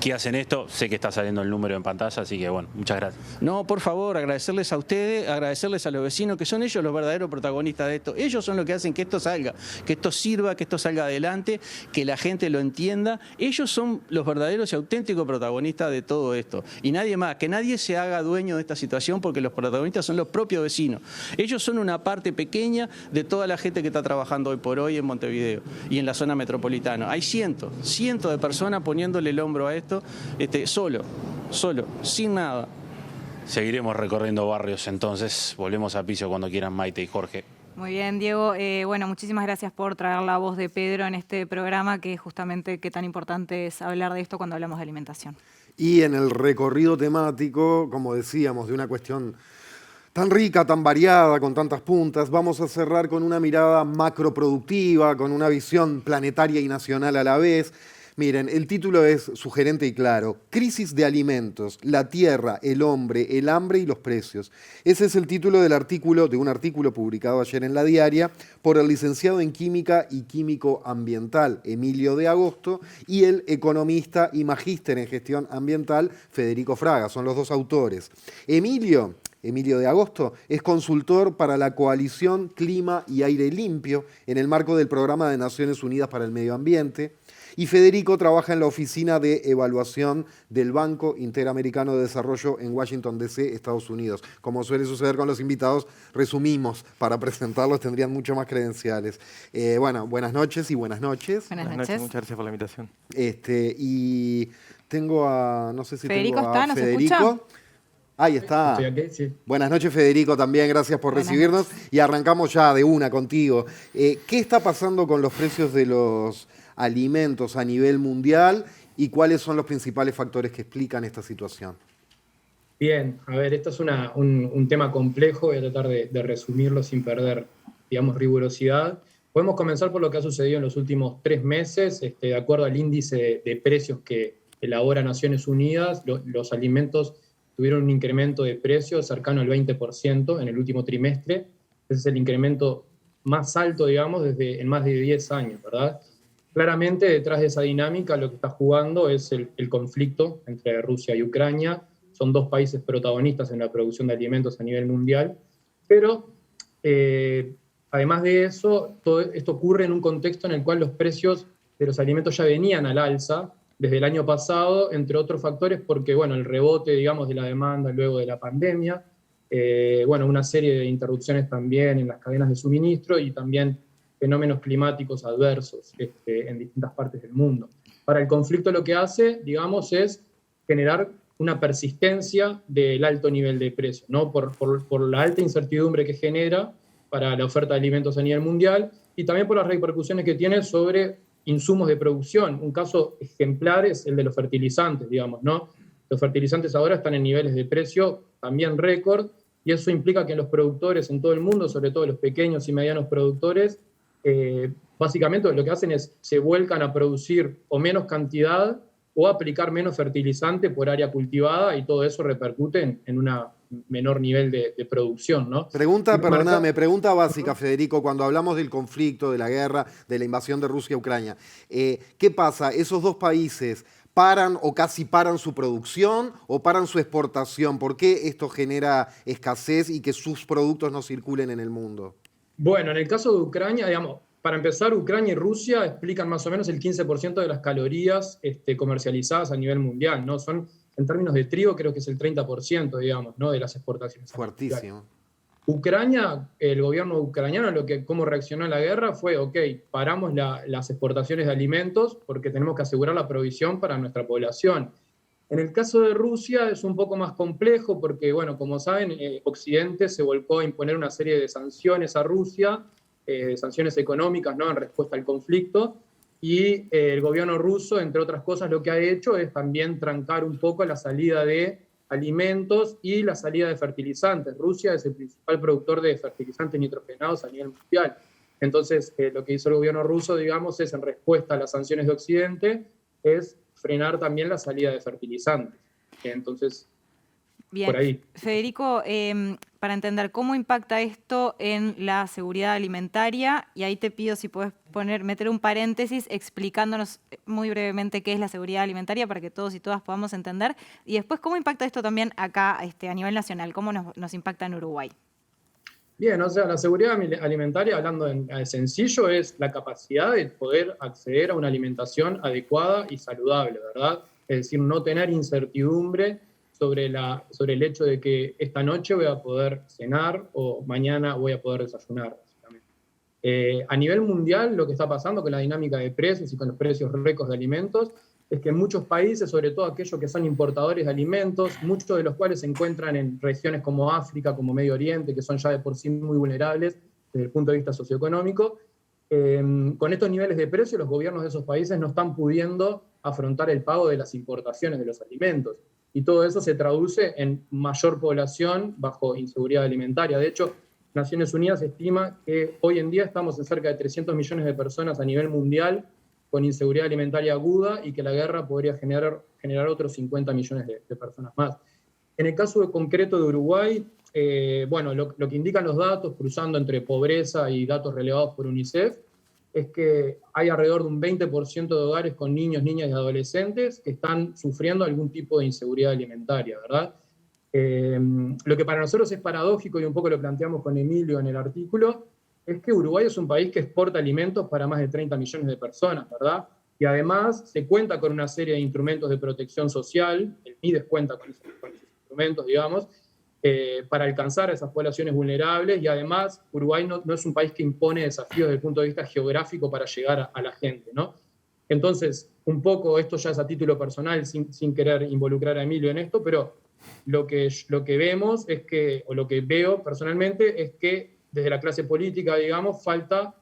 Speaker 17: que hacen esto. Sé que está saliendo el número en pantalla, así que bueno, muchas gracias.
Speaker 18: No, por favor, agradecerles a ustedes, agradecerles a los vecinos, que son ellos los verdaderos protagonistas de esto. Ellos son los que hacen que esto salga, que esto sirva, que esto salga adelante, que la gente lo entienda. Ellos son los verdaderos y auténticos protagonistas de todo esto. Y nadie más, que nadie se haga dueño de esta situación, porque los protagonistas son los propios vecinos. Ellos son una parte pequeña de toda la gente que está trabajando hoy por hoy en Montevideo y en la zona metropolitana. Hay cientos de personas poniéndole el hombro a esto, solo, sin nada.
Speaker 17: Seguiremos recorriendo barrios entonces. Volvemos a piso cuando quieran, Maite y Jorge.
Speaker 2: Muy bien, Diego. Bueno, muchísimas gracias por traer la voz de Pedro en este programa, que justamente qué tan importante es hablar de esto cuando hablamos de alimentación.
Speaker 1: Y en el recorrido temático, como decíamos, de una cuestión tan rica, tan variada, con tantas puntas, vamos a cerrar con una mirada macroproductiva, con una visión planetaria y nacional a la vez. Miren, el título es sugerente y claro: Crisis de alimentos, la tierra, el hombre, el hambre y los precios. Ese es el título de un artículo publicado ayer en La Diaria por el licenciado en Química y Químico Ambiental Emilio de Agosto y el economista y magíster en Gestión Ambiental Federico Fraga. Son los dos autores. Emilio de Agosto es consultor para la Coalición Clima y Aire Limpio en el marco del Programa de Naciones Unidas para el Medio Ambiente. Y Federico trabaja en la Oficina de Evaluación del Banco Interamericano de Desarrollo en Washington, D.C., Estados Unidos. Como suele suceder con los invitados, resumimos para presentarlos, tendrían mucho más credenciales. Bueno, buenas noches y buenas noches.
Speaker 2: Buenas noches.
Speaker 19: Muchas gracias por la invitación.
Speaker 1: Y tengo a, no sé si
Speaker 2: Federico
Speaker 1: tengo a
Speaker 2: está, ¿nos
Speaker 1: Federico.
Speaker 2: Escucha?
Speaker 1: Ahí está.
Speaker 19: Estoy aquí, sí.
Speaker 1: Buenas noches, Federico, también gracias por recibirnos. Y arrancamos ya de una contigo. ¿Qué está pasando con los precios de los alimentos a nivel mundial y cuáles son los principales factores que explican esta situación?
Speaker 19: Bien, a ver, esto es un tema complejo, voy a tratar de resumirlo sin perder, digamos, rigurosidad. Podemos comenzar por lo que ha sucedido en los últimos 3 meses. De acuerdo al índice de precios que elabora Naciones Unidas, los alimentos tuvieron un incremento de precios cercano al 20% en el último trimestre. Ese es el incremento más alto, digamos, en más de 10 años, ¿verdad? Claramente, detrás de esa dinámica, lo que está jugando es el conflicto entre Rusia y Ucrania. Son 2 países protagonistas en la producción de alimentos a nivel mundial. Pero, además de eso, todo esto ocurre en un contexto en el cual los precios de los alimentos ya venían al alza desde el año pasado, entre otros factores, porque, bueno, el rebote, digamos, de la demanda luego de la pandemia, una serie de interrupciones también en las cadenas de suministro y también fenómenos climáticos adversos en distintas partes del mundo. Para el conflicto lo que hace, digamos, es generar una persistencia del alto nivel de precios, ¿no? Por la alta incertidumbre que genera para la oferta de alimentos a nivel mundial y también por las repercusiones que tiene sobre insumos de producción. Un caso ejemplar es el de los fertilizantes, digamos, ¿no? Los fertilizantes ahora están en niveles de precio también récord, y eso implica que los productores en todo el mundo, sobre todo los pequeños y medianos productores, básicamente lo que hacen es se vuelcan a producir o menos cantidad o aplicar menos fertilizante por área cultivada, y todo eso repercute en un menor nivel de producción, ¿no?
Speaker 1: Pregunta básica, Federico, cuando hablamos del conflicto, de la guerra, de la invasión de Rusia a Ucrania, ¿qué pasa? ¿Esos dos países paran o casi paran su producción o paran su exportación? ¿Por qué esto genera escasez y que sus productos no circulen en el mundo?
Speaker 19: Bueno, en el caso de Ucrania, digamos, para empezar, Ucrania y Rusia explican más o menos el 15% de las calorías comercializadas a nivel mundial, ¿no? Son, en términos de trigo, creo que es el 30%, digamos, ¿no? De las exportaciones.
Speaker 1: Fuertísimo.
Speaker 19: Ucrania, el gobierno ucraniano, cómo reaccionó a la guerra fue, ok, paramos las exportaciones de alimentos porque tenemos que asegurar la provisión para nuestra población. En el caso de Rusia es un poco más complejo porque, bueno, como saben, Occidente se volcó a imponer una serie de sanciones a Rusia, sanciones económicas, ¿no?, en respuesta al conflicto, y el gobierno ruso, entre otras cosas, lo que ha hecho es también trancar un poco la salida de alimentos y la salida de fertilizantes. Rusia es el principal productor de fertilizantes nitrogenados a nivel mundial. Entonces, lo que hizo el gobierno ruso, digamos, es en respuesta a las sanciones de Occidente, es frenar también la salida de fertilizantes. Entonces,
Speaker 2: bien,
Speaker 19: por ahí.
Speaker 2: Federico, para entender cómo impacta esto en la seguridad alimentaria, y ahí te pido si puedes meter un paréntesis explicándonos muy brevemente qué es la seguridad alimentaria para que todos y todas podamos entender, y después cómo impacta esto también acá a nivel nacional, cómo nos impacta en Uruguay.
Speaker 19: Bien, o sea, la seguridad alimentaria, hablando en sencillo, es la capacidad de poder acceder a una alimentación adecuada y saludable, ¿verdad? Es decir, no tener incertidumbre sobre el hecho de que esta noche voy a poder cenar o mañana voy a poder desayunar, básicamente. A nivel mundial, lo que está pasando con la dinámica de precios y con los precios récords de alimentos es que en muchos países, sobre todo aquellos que son importadores de alimentos, muchos de los cuales se encuentran en regiones como África, como Medio Oriente, que son ya de por sí muy vulnerables desde el punto de vista socioeconómico, con estos niveles de precio los gobiernos de esos países no están pudiendo afrontar el pago de las importaciones de los alimentos. Y todo eso se traduce en mayor población bajo inseguridad alimentaria. De hecho, Naciones Unidas estima que hoy en día estamos en cerca de 300 millones de personas a nivel mundial con inseguridad alimentaria aguda, y que la guerra podría generar otros 50 millones de personas más. En el caso concreto de Uruguay, bueno, lo que indican los datos, cruzando entre pobreza y datos relevados por UNICEF, es que hay alrededor de un 20% de hogares con niños, niñas y adolescentes que están sufriendo algún tipo de inseguridad alimentaria, ¿verdad? Lo que para nosotros es paradójico, y un poco lo planteamos con Emilio en el artículo, es que Uruguay es un país que exporta alimentos para más de 30 millones de personas, ¿verdad? Y además se cuenta con una serie de instrumentos de protección social, el MIDES cuenta con esos instrumentos, digamos, para alcanzar a esas poblaciones vulnerables, y además Uruguay no es un país que impone desafíos desde el punto de vista geográfico para llegar a la gente, ¿no? Entonces, un poco, esto ya es a título personal, sin querer involucrar a Emilio en esto, pero lo que vemos es que, o lo que veo personalmente, es que desde la clase política, digamos, falta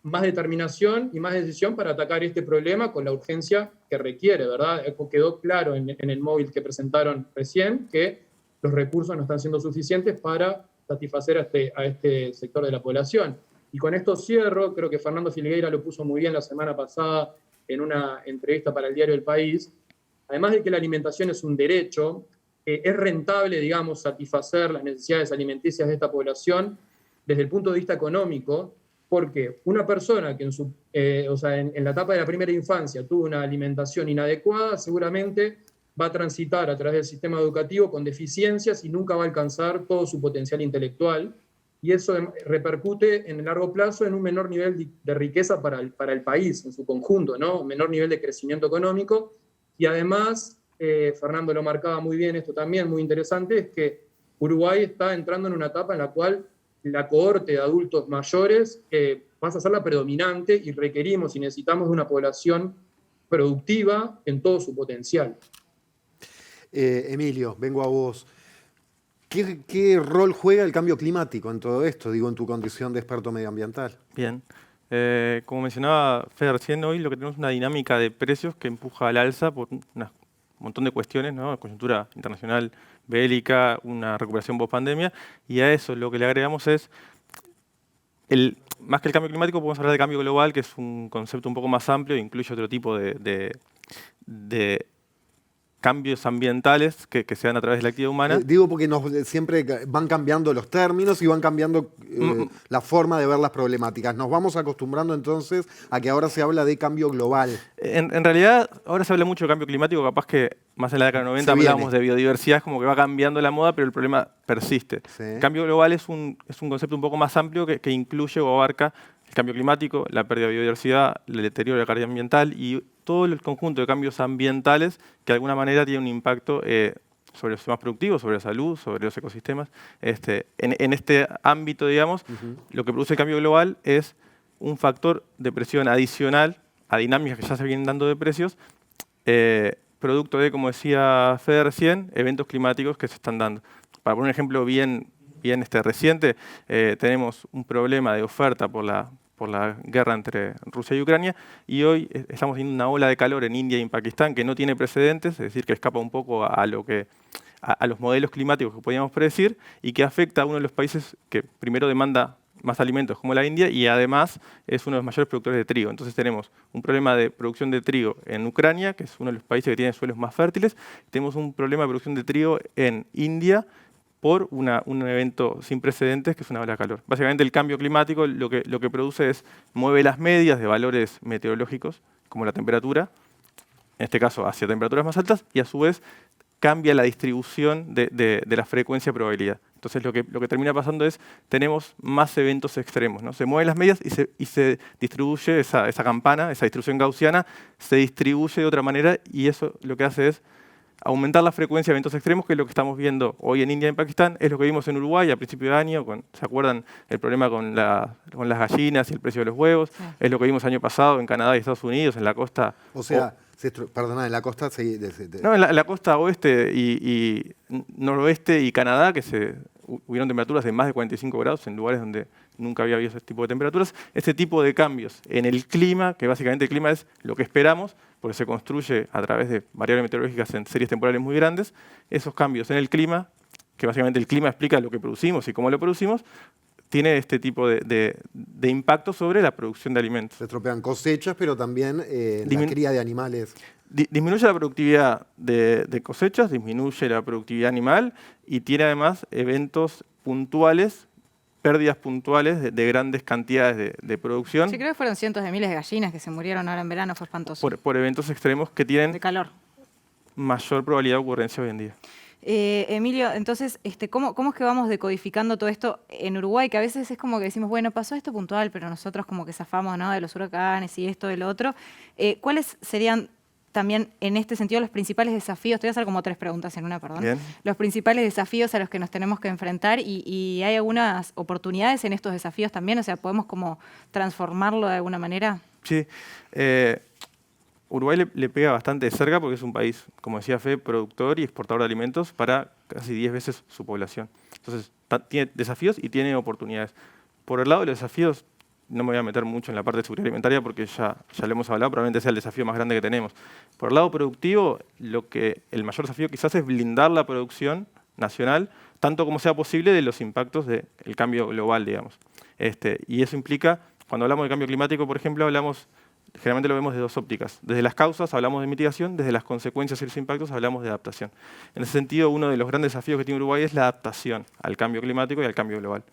Speaker 19: más determinación y más decisión para atacar este problema con la urgencia que requiere, ¿verdad? Quedó claro en el móvil que presentaron recién que los recursos no están siendo suficientes para satisfacer a este sector de la población. Y con esto cierro, creo que Fernando Filgueira lo puso muy bien la semana pasada en una entrevista para el diario El País. Además de que la alimentación es un derecho, es rentable, digamos, satisfacer las necesidades alimenticias de esta población desde el punto de vista económico, porque una persona que en la etapa de la primera infancia tuvo una alimentación inadecuada, seguramente va a transitar a través del sistema educativo con deficiencias y nunca va a alcanzar todo su potencial intelectual, y eso repercute en el largo plazo en un menor nivel de riqueza para el país en su conjunto, ¿no? Un menor nivel de crecimiento económico, y además, Fernando lo marcaba muy bien, esto también muy interesante, es que Uruguay está entrando en una etapa en la cual la cohorte de adultos mayores pasa a ser la predominante, y requerimos y necesitamos de una población productiva en todo su potencial.
Speaker 1: Emilio, vengo a vos. ¿Qué rol juega el cambio climático en todo esto, digo, en tu condición de experto medioambiental?
Speaker 20: Bien. Como mencionaba Fede recién, hoy lo que tenemos es una dinámica de precios que empuja al alza por un montón de cuestiones, ¿no? Coyuntura internacional bélica, una recuperación post-pandemia, y a eso lo que le agregamos es, más que el cambio climático, podemos hablar de cambio global, que es un concepto un poco más amplio e incluye otro tipo de cambios ambientales que se dan a través de la actividad humana.
Speaker 1: Digo porque siempre van cambiando los términos y van cambiando la forma de ver las problemáticas. Nos vamos acostumbrando entonces a que ahora se habla de cambio global.
Speaker 20: En realidad, ahora se habla mucho de cambio climático, capaz que más en la década de 90 hablábamos de biodiversidad, es como que va cambiando la moda, pero el problema persiste. Sí. Cambio global es un concepto un poco más amplio que incluye o abarca el cambio climático, la pérdida de biodiversidad, el deterioro de la calidad ambiental y todo el conjunto de cambios ambientales que de alguna manera tienen un impacto sobre los sistemas productivos, sobre la salud, sobre los ecosistemas. En este ámbito, digamos, lo que produce el cambio global es un factor de presión adicional a dinámicas que ya se vienen dando de precios, producto de, como decía Fede recién, eventos climáticos que se están dando. Para poner un ejemplo bien reciente, tenemos un problema de oferta por la guerra entre Rusia y Ucrania, y hoy estamos viendo una ola de calor en India y en Pakistán que no tiene precedentes, es decir, que escapa un poco a los modelos climáticos que podíamos predecir y que afecta a uno de los países que primero demanda más alimentos, como la India, y además es uno de los mayores productores de trigo. Entonces tenemos un problema de producción de trigo en Ucrania, que es uno de los países que tiene suelos más fértiles, tenemos un problema de producción de trigo en India, por un evento sin precedentes que es una ola de calor. Básicamente el cambio climático lo que produce es mueve las medias de valores meteorológicos, como la temperatura, en este caso hacia temperaturas más altas, y a su vez cambia la distribución de la frecuencia de probabilidad. Entonces lo que termina pasando es, tenemos más eventos extremos, ¿no? Se mueven las medias y se distribuye esa campana, esa distribución gaussiana, se distribuye de otra manera y eso lo que hace es aumentar la frecuencia de eventos extremos, que es lo que estamos viendo hoy en India y en Pakistán, es lo que vimos en Uruguay a principio de año, ¿se acuerdan el problema con las gallinas y el precio de los huevos? Sí. Es lo que vimos el año pasado en Canadá y Estados Unidos, en la costa...
Speaker 1: O sea, perdona, en la costa...
Speaker 20: No, en la costa oeste y noroeste y Canadá, que hubieron temperaturas de más de 45 grados en lugares donde nunca había habido ese tipo de temperaturas. Este tipo de cambios en el clima, que básicamente el clima es lo que esperamos, porque se construye a través de variables meteorológicas en series temporales muy grandes, esos cambios en el clima, que básicamente el clima explica lo que producimos y cómo lo producimos, tiene este tipo de impacto sobre la producción de alimentos.
Speaker 1: Se estropean cosechas, pero también la cría de animales.
Speaker 20: Disminuye la productividad de cosechas, disminuye la productividad animal y tiene además eventos puntuales, pérdidas puntuales de grandes cantidades de producción.
Speaker 2: Sí, creo que fueron cientos de miles de gallinas que se murieron ahora en verano, fue espantoso.
Speaker 20: Por eventos extremos que tienen
Speaker 2: de calor.
Speaker 20: Mayor probabilidad de ocurrencia hoy en día.
Speaker 2: Emilio, entonces, ¿cómo es que vamos decodificando todo esto en Uruguay? Que a veces es como que decimos, bueno, pasó esto puntual, pero nosotros como que zafamos, ¿no?, de los huracanes y esto, de lo otro. ¿Cuáles serían también en este sentido los principales desafíos? Te voy a hacer como 3 preguntas en una, perdón. Bien. Los principales desafíos a los que nos tenemos que enfrentar y ¿hay algunas oportunidades en estos desafíos también? O sea, ¿podemos como transformarlo de alguna manera?
Speaker 20: Sí. Uruguay le pega bastante de cerca porque es un país, como decía Fe, productor y exportador de alimentos para casi 10 veces su población. Entonces, tiene desafíos y tiene oportunidades. Por el lado de los desafíos, no me voy a meter mucho en la parte de seguridad alimentaria porque ya lo hemos hablado, probablemente sea el desafío más grande que tenemos. Por el lado productivo, el mayor desafío quizás es blindar la producción nacional, tanto como sea posible, de los impactos del cambio global, digamos. Y eso implica, cuando hablamos de cambio climático, por ejemplo, generalmente lo vemos de 2 ópticas. Desde las causas hablamos de mitigación, desde las consecuencias y los impactos hablamos de adaptación. En ese sentido, uno de los grandes desafíos que tiene Uruguay es la adaptación al cambio climático y al cambio global.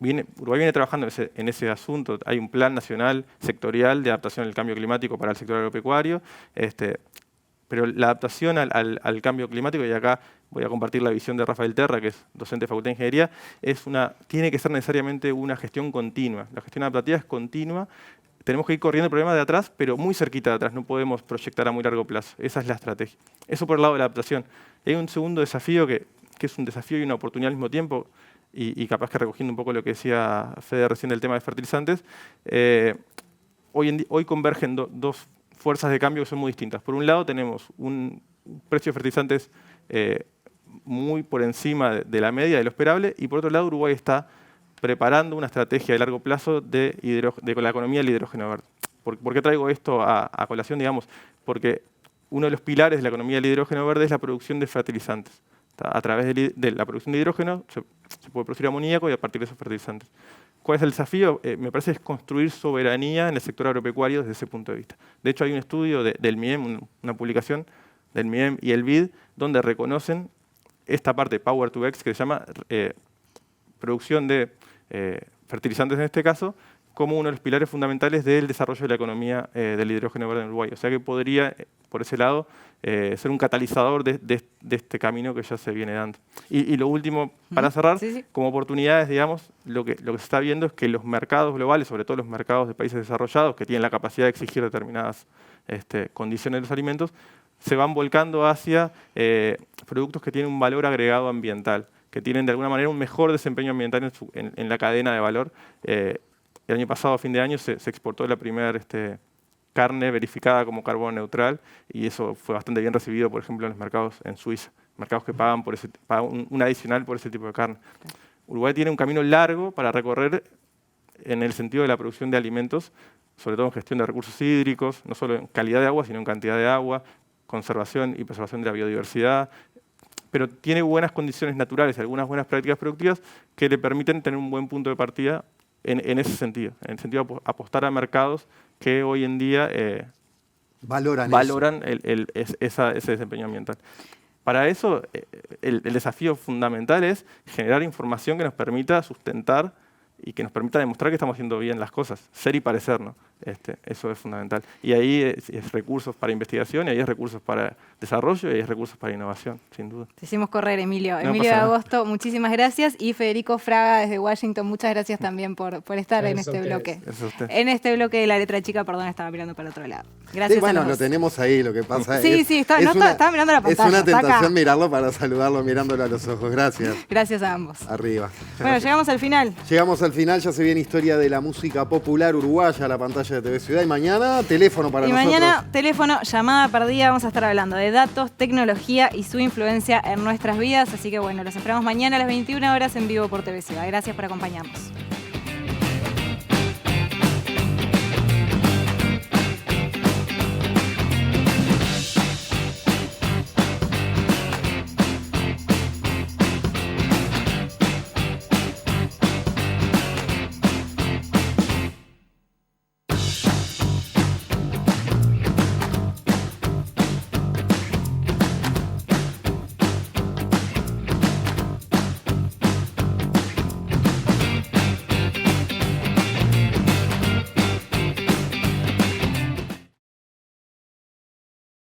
Speaker 20: Uruguay viene trabajando en ese asunto. Hay un plan nacional sectorial de adaptación al cambio climático para el sector agropecuario, pero la adaptación al cambio climático, y acá voy a compartir la visión de Rafael Terra, que es docente de Facultad de Ingeniería, tiene que ser necesariamente una gestión continua. La gestión adaptativa es continua. Tenemos que ir corriendo el problema de atrás, pero muy cerquita de atrás. No podemos proyectar a muy largo plazo. Esa es la estrategia. Eso por el lado de la adaptación. Y hay un segundo desafío que es un desafío y una oportunidad al mismo tiempo, y capaz que recogiendo un poco lo que decía Fede recién del tema de fertilizantes, hoy convergen 2 fuerzas de cambio que son muy distintas. Por un lado tenemos un precio de fertilizantes muy por encima de la media de lo esperable, y por otro lado Uruguay está preparando una estrategia de largo plazo de la economía del hidrógeno verde. ¿Por qué traigo esto a colación? Digamos, porque uno de los pilares de la economía del hidrógeno verde es la producción de fertilizantes. A través de la producción de hidrógeno se puede producir amoníaco y a partir de esos fertilizantes. ¿Cuál es el desafío? Me parece que es construir soberanía en el sector agropecuario desde ese punto de vista. De hecho, hay un estudio del MIEM, una publicación del MIEM y el BID, donde reconocen esta parte, Power to X, que se llama producción de fertilizantes en este caso, como uno de los pilares fundamentales del desarrollo de la economía del hidrógeno verde en Uruguay. O sea que podría, por ese lado, ser un catalizador de este camino que ya se viene dando. Y lo último, para cerrar, como oportunidades, digamos, lo que se está viendo es que los mercados globales, sobre todo los mercados de países desarrollados, que tienen la capacidad de exigir determinadas condiciones de los alimentos, se van volcando hacia productos que tienen un valor agregado ambiental, que tienen de alguna manera un mejor desempeño ambiental en la cadena de valor. El año pasado, a fin de año, se exportó la primera carne verificada como carbono neutral y eso fue bastante bien recibido, por ejemplo, en los mercados en Suiza, mercados que pagan un adicional por ese tipo de carne. Uruguay tiene un camino largo para recorrer en el sentido de la producción de alimentos, sobre todo en gestión de recursos hídricos, no solo en calidad de agua, sino en cantidad de agua, conservación y preservación de la biodiversidad, pero tiene buenas condiciones naturales y algunas buenas prácticas productivas que le permiten tener un buen punto de partida en ese sentido, en el sentido de apostar a mercados que hoy en día valoran ese desempeño ambiental. Para eso, el desafío fundamental es generar información que nos permita sustentar y que nos permita demostrar que estamos haciendo bien las cosas, ser y parecer, ¿no? Eso es fundamental. Y ahí es recursos para investigación, y ahí es recursos para desarrollo, y ahí es recursos para innovación, sin duda.
Speaker 2: Te hicimos correr, Emilio.
Speaker 20: No
Speaker 2: Emilio de
Speaker 20: pasa nada.
Speaker 2: Agosto, muchísimas gracias. Y Federico Fraga, desde Washington, muchas gracias también por estar en este bloque. En este bloque de La Letra Chica, perdón, estaba mirando para el otro lado. Gracias.
Speaker 1: Sí, bueno,
Speaker 2: a los
Speaker 1: lo
Speaker 2: dos.
Speaker 1: tenemos ahí, lo que pasa
Speaker 2: estaba mirando la pantalla.
Speaker 1: Es una
Speaker 2: está acá.
Speaker 1: tentación mirarlo para saludarlo mirándolo a los ojos. Gracias.
Speaker 2: Gracias a ambos.
Speaker 1: Arriba.
Speaker 2: Bueno, llegamos al final.
Speaker 1: Llegamos al final, ya se viene historia de la música popular uruguaya, la pantalla de TV Ciudad. Y mañana, teléfono para nosotros.
Speaker 2: Y mañana, teléfono, llamada perdida. Vamos a estar hablando de datos, tecnología y su influencia en nuestras vidas. Así que bueno, los esperamos mañana a las 21 horas en vivo por TV Ciudad. Gracias por acompañarnos.